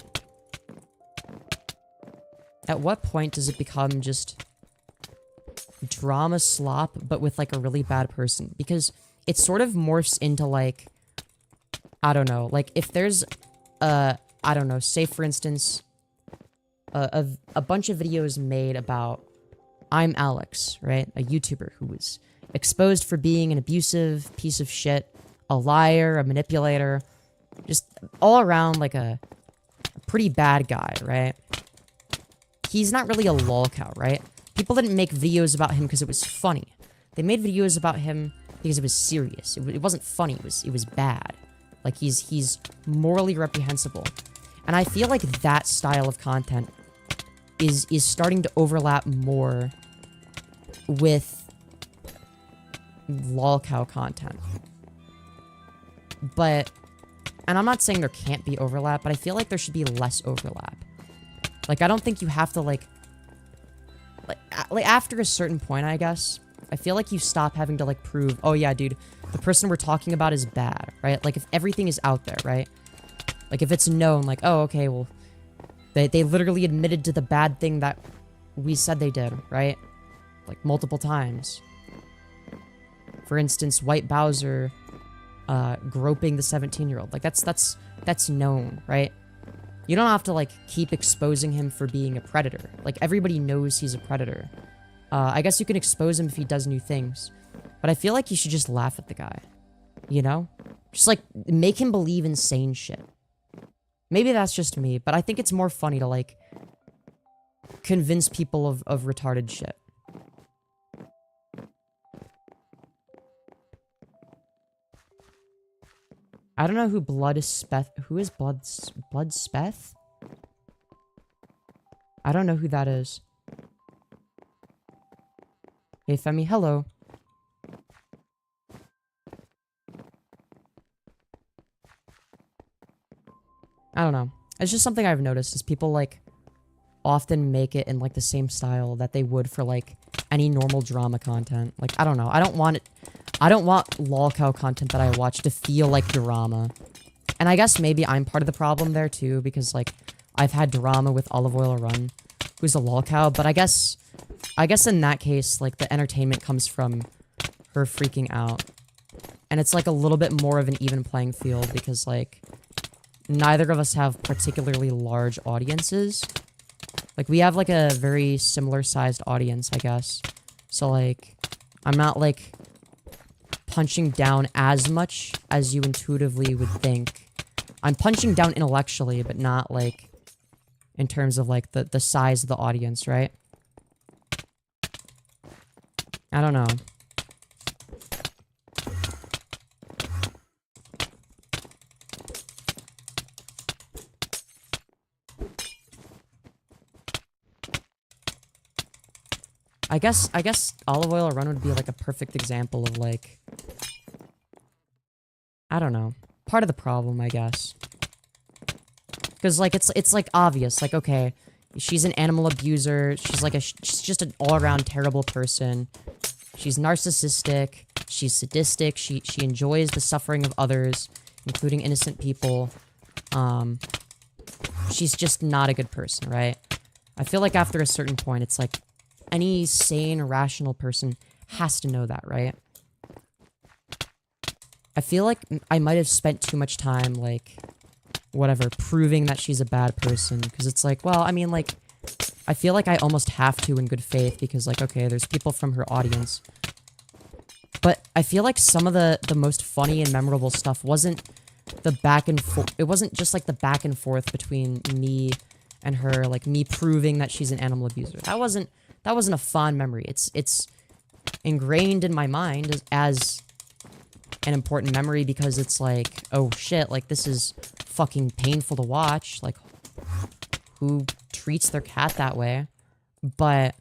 at what point does it become just drama slop, but with, like, a really bad person? Because it sort of morphs into, like, I don't know, like, if there's, I don't know, say, for instance, a bunch of videos made about I'm Alex, right? A YouTuber who was exposed for being an abusive piece of shit, a liar, a manipulator, just all around, like, a pretty bad guy, right? He's not really a lolcow, right? People didn't make videos about him because it was funny. They made videos about him because it was serious. It wasn't funny. It was bad. Like, he's morally reprehensible. And I feel like that style of content is starting to overlap more with lolcow content. But, and I'm not saying there can't be overlap, but I feel like there should be less overlap. Like, I don't think you have to, like after a certain point, I guess, I feel like you stop having to, like, prove, oh yeah, dude, the person we're talking about is bad, right? Like, if everything is out there, right? Like, if it's known, like, oh, okay, well, they literally admitted to the bad thing that we said they did, right? Like, multiple times. For instance, White Bowser, groping the 17-year-old. Like, that's known, right? You don't have to, like, keep exposing him for being a predator. Like, everybody knows he's a predator. I guess you can expose him if he does new things. But I feel like you should just laugh at the guy. You know? Just, like, make him believe insane shit. Maybe that's just me, but I think it's more funny to, like, convince people of retarded shit. I don't know who who is Bloodspeth? I don't know who that is. Hey, Femi, hello. I don't know. It's just something I've noticed is people, like, often make it in, like, the same style that they would for, like, any normal drama content. Like, I don't know. I don't want lolcow content that I watch to feel like drama. And I guess maybe I'm part of the problem there, too, because, like, I've had drama with Olive Oil Run, who's a lolcow, but I guess in that case, like, the entertainment comes from her freaking out. And it's, like, a little bit more of an even playing field because, like, neither of us have particularly large audiences. Like, we have, like, a very similar sized audience, I guess. So, like, I'm not, like, punching down as much as you intuitively would think. I'm punching down intellectually, but not, like, in terms of, like, the size of the audience, right? I don't know. I guess Olive Oil Run would be, like, a perfect example of, like, I don't know, part of the problem, I guess. Because, like, it's like obvious, like, okay, she's an animal abuser, she's just an all-around terrible person, she's narcissistic, she's sadistic, she enjoys the suffering of others, including innocent people, she's just not a good person, right? I feel like after a certain point, it's like, any sane, rational person has to know that, right? I feel like I might have spent too much time, like, whatever, proving that she's a bad person, because it's like, well, I mean, like, I feel like I almost have to in good faith, because, like, okay, there's people from her audience. But I feel like some of the most funny and memorable stuff wasn't the back and forth, it wasn't just, like, the back and forth between me and her like me proving that she's an animal abuser. That wasn't a fond memory. It's ingrained in my mind as an important memory because it's like, oh shit, like this is fucking painful to watch. Like, who treats their cat that way? But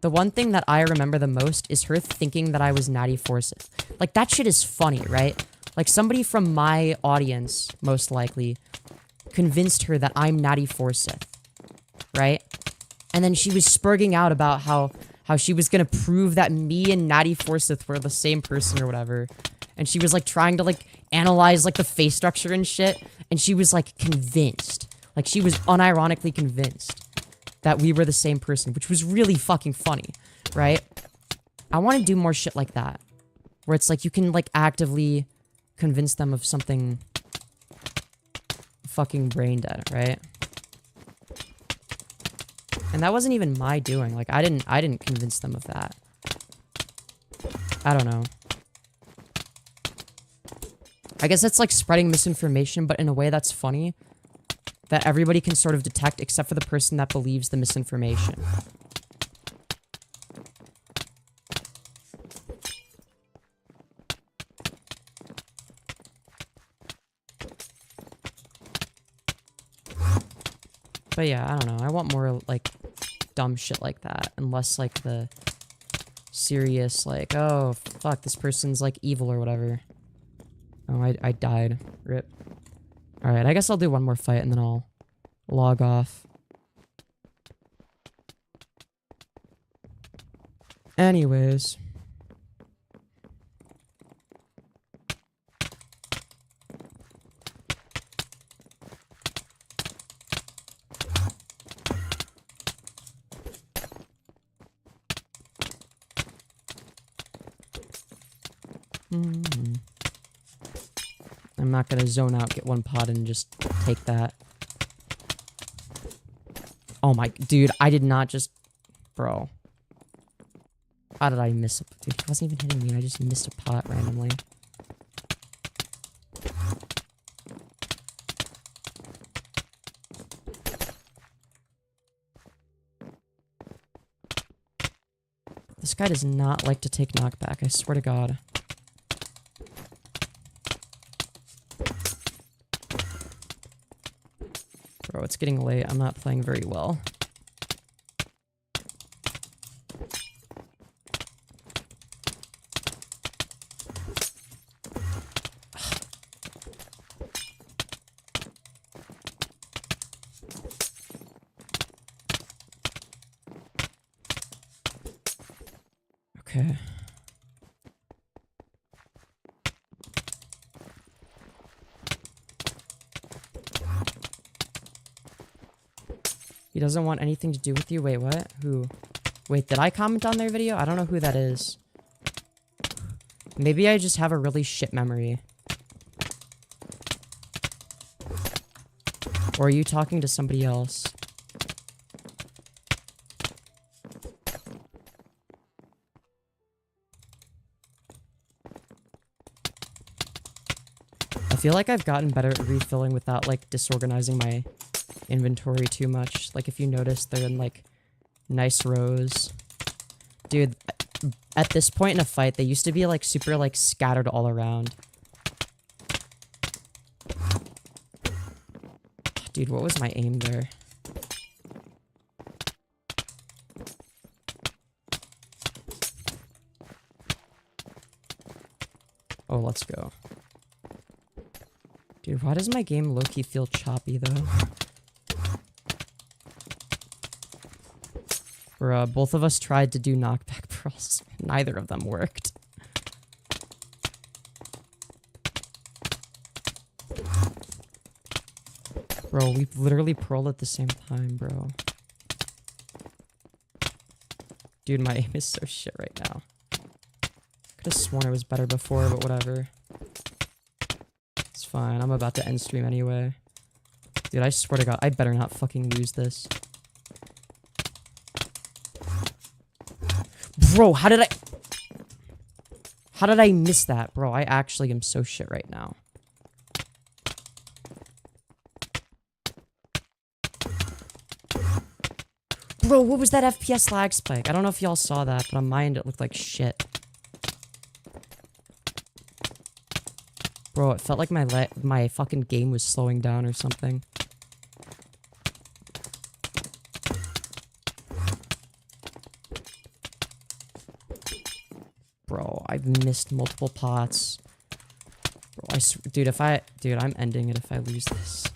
the one thing that I remember the most is her thinking that I was Natty Forsyth. Like, that shit is funny, right? Like, somebody from my audience, most likely, convinced her that I'm Natty Forsyth, right? And then she was spurging out about how she was gonna prove that me and Natty Forsyth were the same person or whatever. And she was, like, trying to, like, analyze, like, the face structure and shit. And she was, like, convinced. Like, she was unironically convinced that we were the same person, which was really fucking funny, right? I want to do more shit like that. Where it's, like, you can, like, actively convince them of something fucking brain dead, right? And that wasn't even my doing. Like, I didn't convince them of that. I don't know. I guess it's like spreading misinformation, but in a way that's funny. That everybody can sort of detect except for the person that believes the misinformation. But yeah, I don't know. I want more, like, dumb shit like that. And less, like, the serious, like, oh, fuck, this person's, like, evil or whatever. Oh, I died. Rip. Alright, I guess I'll do one more fight and then I'll log off. Anyways. I'm not gonna zone out, get one pot, and just take that. Oh my... Dude, I did not just... Bro. How did I miss a... Dude, he wasn't even hitting me, and I just missed a pot randomly. This guy does not like to take knockback, I swear to God. Bro, it's getting late. I'm not playing very well. Okay. He doesn't want anything to do with you? Wait, what? Who? Wait, did I comment on their video? I don't know who that is. Maybe I just have a really shit memory. Or are you talking to somebody else? I feel like I've gotten better at refilling without, like, disorganizing my inventory too much. Like, if you notice, they're in, like, nice rows. Dude, at this point in a fight, they used to be, like, super, like, scattered all around. Dude, what was my aim there? Oh, let's go. Dude, why does my game low-key feel choppy, though? Bruh, both of us tried to do knockback pearls. Neither of them worked. Bro, we literally pearled at the same time, bro. Dude, my aim is so shit right now. Could've sworn it was better before, but whatever. It's fine, I'm about to end stream anyway. Dude, I swear to God, I better not fucking lose this. Bro, how did I miss that? Bro, I actually am so shit right now. Bro, what was that FPS lag spike? I don't know if y'all saw that, but on my end it looked like shit. Bro, it felt like my fucking game was slowing down or something. Bro, I've missed multiple pots. Bro, dude, I'm ending it if I lose this.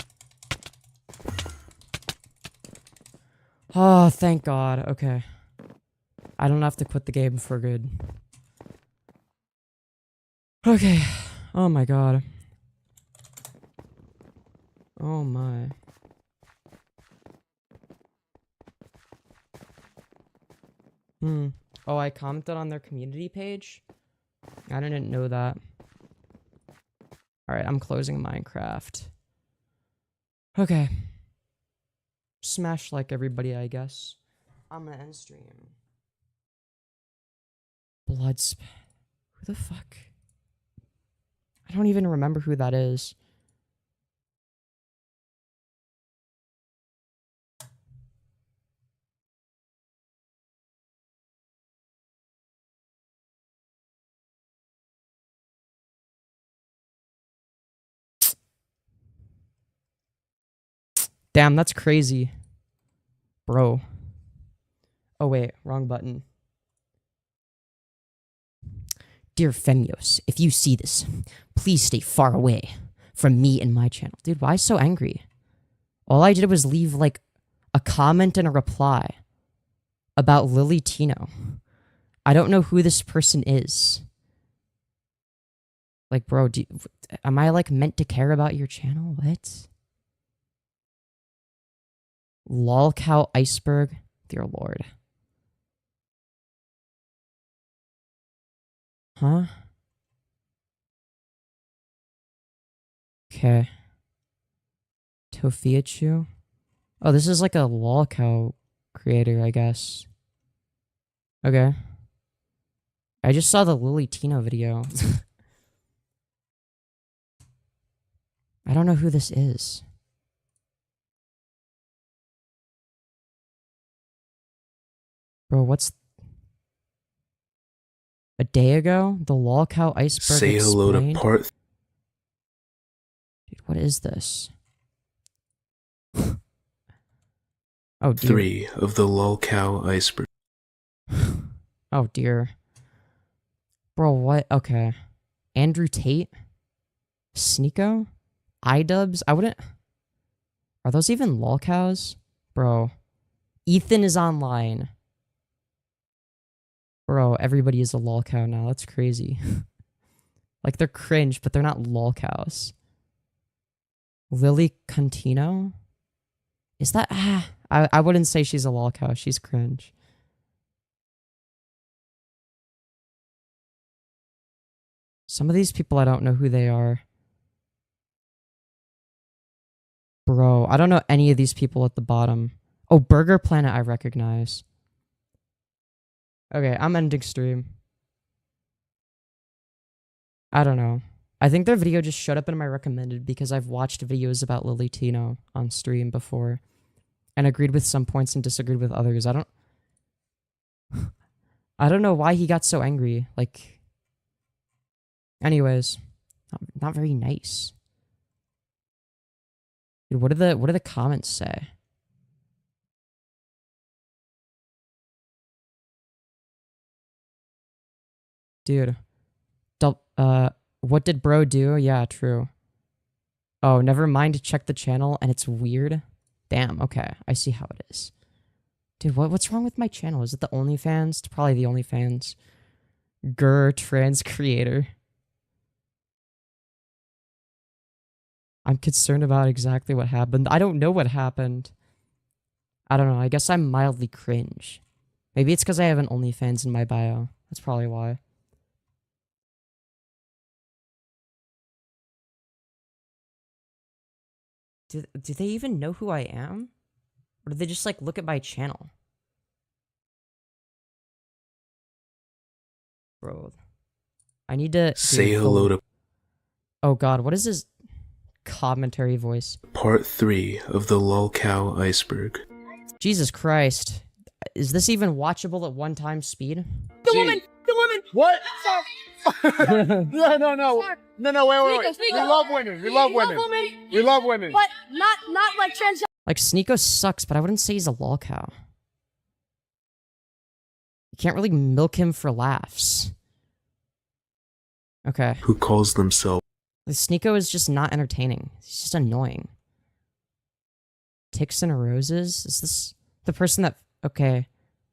Oh, thank God. Okay. I don't have to quit the game for good. Okay. Oh my God. Oh my. Oh, I commented on their community page? I didn't know that. Alright, I'm closing Minecraft. Okay. Smash like everybody, I guess. I'm gonna end stream. Who the fuck? I don't even remember who that is. Damn, that's crazy. Bro. Oh wait, wrong button. Dear Femyoz, if you see this, please stay far away from me and my channel. Dude, why so angry? All I did was leave, like, a comment and a reply about Lily Tino. I don't know who this person is. Like, bro, am I, like, meant to care about your channel? What? Lolcow Iceberg? Dear Lord. Huh? Okay. Tofiachu? Oh, this is like a Lolcow creator, I guess. Okay. I just saw the Lily Tino video. I don't know who this is. Bro, what's... A day ago? The Lolcow Iceberg Say hello explained? to part... Dude, what is this? Oh, dear. 3 of the Lolcow Iceberg. Oh, dear. Bro, what? Okay. Andrew Tate? Sneeko? iDubbbz? I wouldn't... Are those even lolcows? Bro. Ethan is online. Bro, everybody is a lolcow now. That's crazy. Like, they're cringe, but they're not lolcows. Lily Contino? Is that... I wouldn't say she's a lolcow. She's cringe. Some of these people, I don't know who they are. Bro, I don't know any of these people at the bottom. Oh, Burger Planet I recognize. Okay, I'm ending stream. I don't know. I think their video just showed up in my recommended because I've watched videos about Lily Tino on stream before and agreed with some points and disagreed with others. I don't know why he got so angry. Like, anyways, not very nice. Dude, what do the comments say? Dude. What did bro do? Yeah, true. Oh, never mind to check the channel and it's weird. Damn, okay. I see how it is. Dude, what's wrong with my channel? Is it the OnlyFans? It's probably the OnlyFans. Trans creator. I'm concerned about exactly what happened. I don't know what happened. I don't know. I guess I'm mildly cringe. Maybe it's because I have an OnlyFans in my bio. That's probably why. Do they even know who I am? Or do they just, like, look at my channel? Bro. I need to... Say hello to... Oh, God. What is this commentary voice? Part 3 of the Lolcow Iceberg. Jesus Christ. is this even watchable at 1 time speed? The woman! What? No, wait. We love women. We love women. But not like trans. Like, Sneeko sucks, but I wouldn't say he's a lol cow. You can't really milk him for laughs. Okay. Who calls themselves Sneeko is just not entertaining. He's just annoying. Ticks and Roses? Is this the person that... Okay.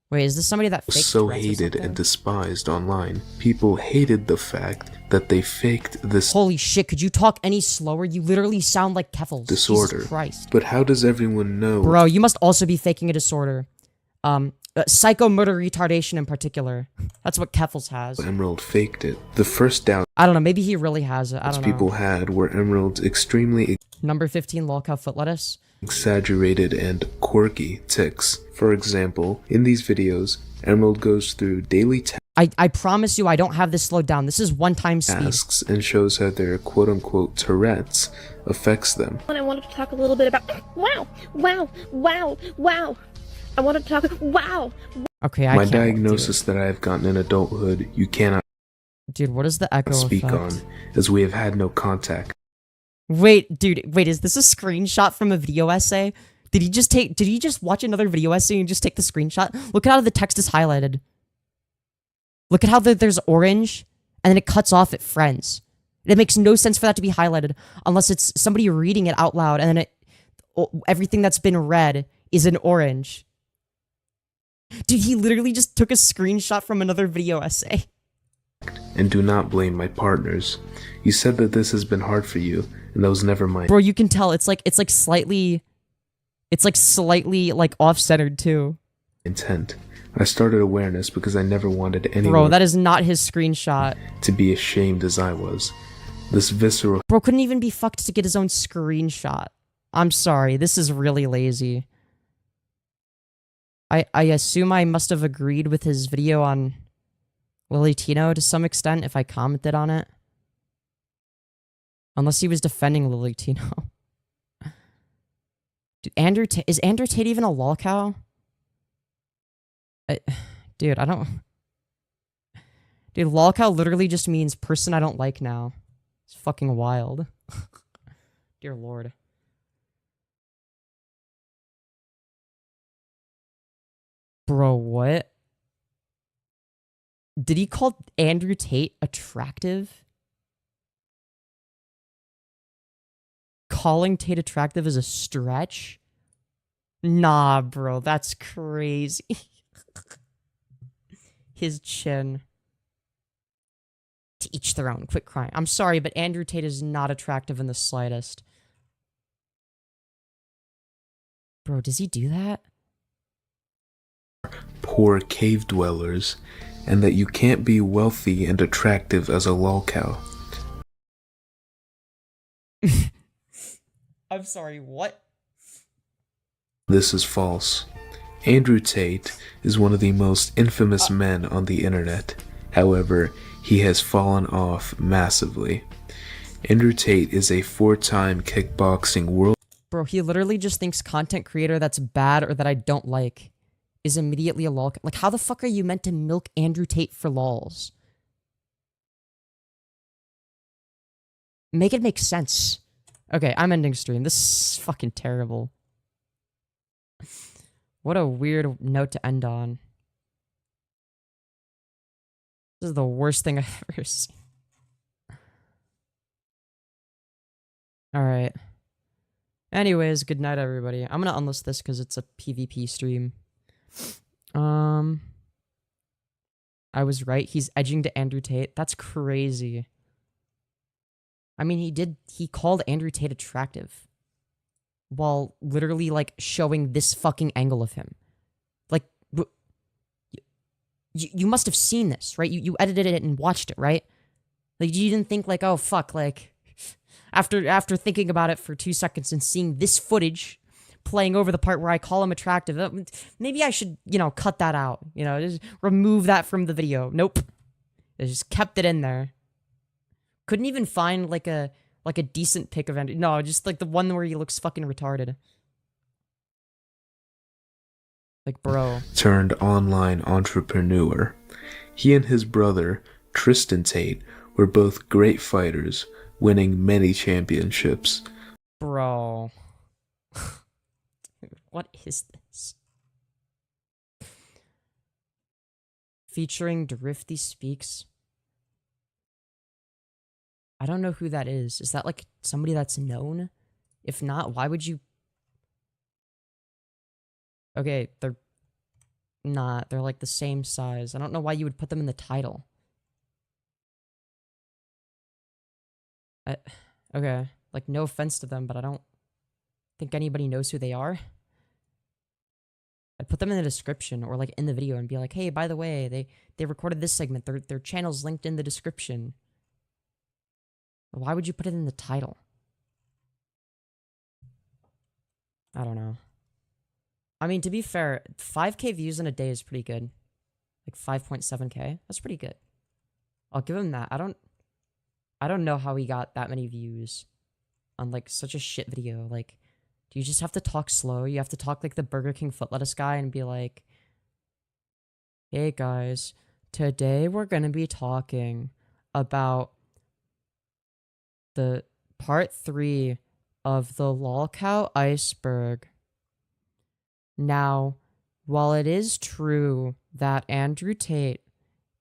Wait, is this somebody that faked so Tourette's or hated something? and despised online. People hated the fact that they faked this Holy shit, could you talk any slower? You literally sound like Keffels. disorder. Jesus Christ. But how does everyone know Bro, you must also be faking a disorder. Psychomotor retardation in particular. That's what Keffels has. Emerald faked it? The first doubts I don't know, maybe he really has it. I don't know. people had were Emerald's extremely Number 15, lolcow foot lettuce. exaggerated and quirky tics. For example, in these videos, Emerald goes through daily I promise you I don't have this slowed down. This is 1 time speed. tasks and shows how their quote-unquote Tourette's affects them. And I wanted to talk a little bit about wow. I wanted to talk wow. Okay, I My can't do it. diagnosis that I have gotten in adulthood, you cannot Dude, what is the echo speak effect? on, as we have had no contact. Wait, dude, is this a screenshot from a video essay? Did he just watch another video essay and just take the screenshot? Look at how the text is highlighted. Look at how there's orange, and then it cuts off at friends. It makes no sense for that to be highlighted unless it's somebody reading it out loud, and then everything that's been read is in orange. Dude, he literally just took a screenshot from another video essay. And do not blame my partners. You said that this has been hard for you, and that was never my Bro, you can tell it's like slightly like off-centered too. intent. I started awareness because I never wanted anyone Bro, that is not his screenshot. to be ashamed as I was. This visceral Bro couldn't even be fucked to get his own screenshot. I'm sorry, this is really lazy. I assume I must have agreed with his video on Lily Tino to some extent if I commented on it. Unless he was defending Lily Tino. Dude, is Andrew Tate even a lolcow? Dude, I don't... Dude, lolcow literally just means person I don't like now. It's fucking wild. Dear Lord. Bro, what? Did he call Andrew Tate attractive? Calling Tate attractive is a stretch? Nah, bro, that's crazy. His chin. To each their own. Quit crying. I'm sorry, but Andrew Tate is not attractive in the slightest. Bro, does he do that? poor cave dwellers, and that you can't be wealthy and attractive as a lolcow. I'm sorry, what? This is false. Andrew Tate is one of the most infamous men on the internet. However, he has fallen off massively. Andrew Tate is a 4-time kickboxing world. Bro, he literally just thinks content creator that's bad or that I don't like is immediately a lol. Like, how the fuck are you meant to milk Andrew Tate for lols? Make it make sense. Okay, I'm ending stream. This is fucking terrible. What a weird note to end on. This is the worst thing I've ever seen. Alright. Anyways, good night, everybody. I'm gonna unlist this because it's a PvP stream. I was right. He's edging to Andrew Tate. That's crazy. I mean, he called Andrew Tate attractive while literally, like, showing this fucking angle of him. Like, you must have seen this, right? You edited it and watched it, right? Like, you didn't think, like, oh, fuck, like, after thinking about it for 2 seconds and seeing this footage playing over the part where I call him attractive, maybe I should, cut that out, just remove that from the video. Nope. I just kept it in there. Couldn't even find, like a decent pic of Andrew. No, just, like, the one where he looks fucking retarded. Like, bro. turned online entrepreneur. He and his brother, Tristan Tate, were both great fighters, winning many championships. Bro. What is this? Featuring Drifty Speaks. I don't know who that is. Is that like somebody that's known? If not, why would you... Okay, they're not. They're like the same size. I don't know why you would put them in the title. Okay, like no offense to them, but I don't think anybody knows who they are. I'd put them in the description or like in the video and be like, hey, by the way, they recorded this segment. Their channel's linked in the description. Why would you put it in the title? I don't know. I mean, to be fair, 5K views in a day is pretty good. Like 5.7K. That's pretty good. I'll give him that. I don't know how he got that many views on like such a shit video. Like, do you just have to talk slow? You have to talk like the Burger King foot lettuce guy and be like, hey guys, today we're gonna be talking about the part 3 of the lolcow iceberg. Now, while it is true that Andrew Tate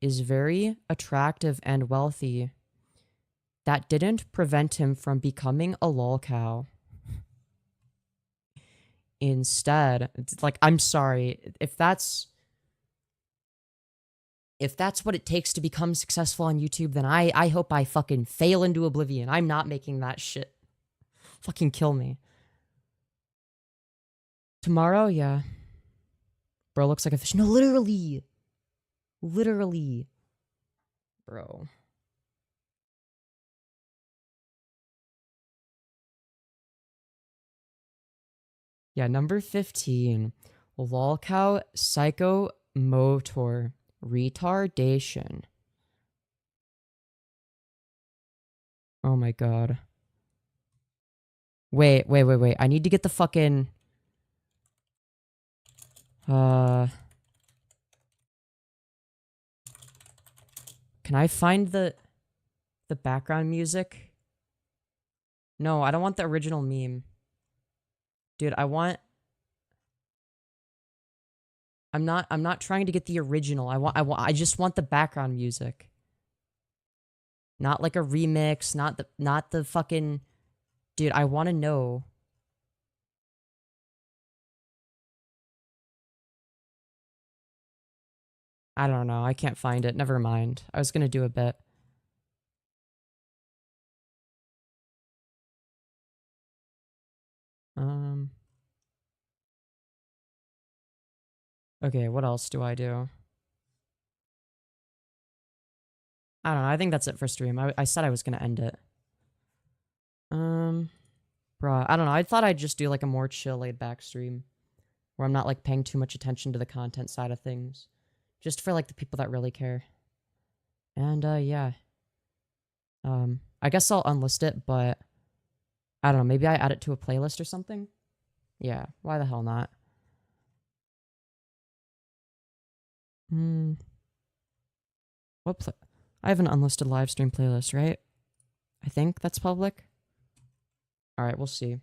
is very attractive and wealthy, that didn't prevent him from becoming a lolcow. Instead, like, I'm sorry, if that's what it takes to become successful on YouTube, then I hope I fucking fail into oblivion. I'm not making that shit. Fucking kill me. Tomorrow, yeah. Bro looks like a fish. No, literally. Literally. Bro. Yeah, number 15. Lolcow psychomotor retardation. Oh my god. Wait. I need to get the fucking... Can I find the background music? No, I don't want the original meme. Dude, I'm not trying to get the original. I just want the background music. Not like a remix, not the fucking... Dude, I want to know. I don't know. I can't find it. Never mind. I was going to do a bit. Okay, what else do I do? I don't know. I think that's it for stream. I said I was going to end it. Bruh, I don't know. I thought I'd just do like a more chill, laid back stream where I'm not like paying too much attention to the content side of things. Just for like the people that really care. And yeah. I guess I'll unlist it, but I don't know. Maybe I add it to a playlist or something. Yeah, why the hell not? What I have an unlisted live stream playlist, right? I think that's public. All right, we'll see.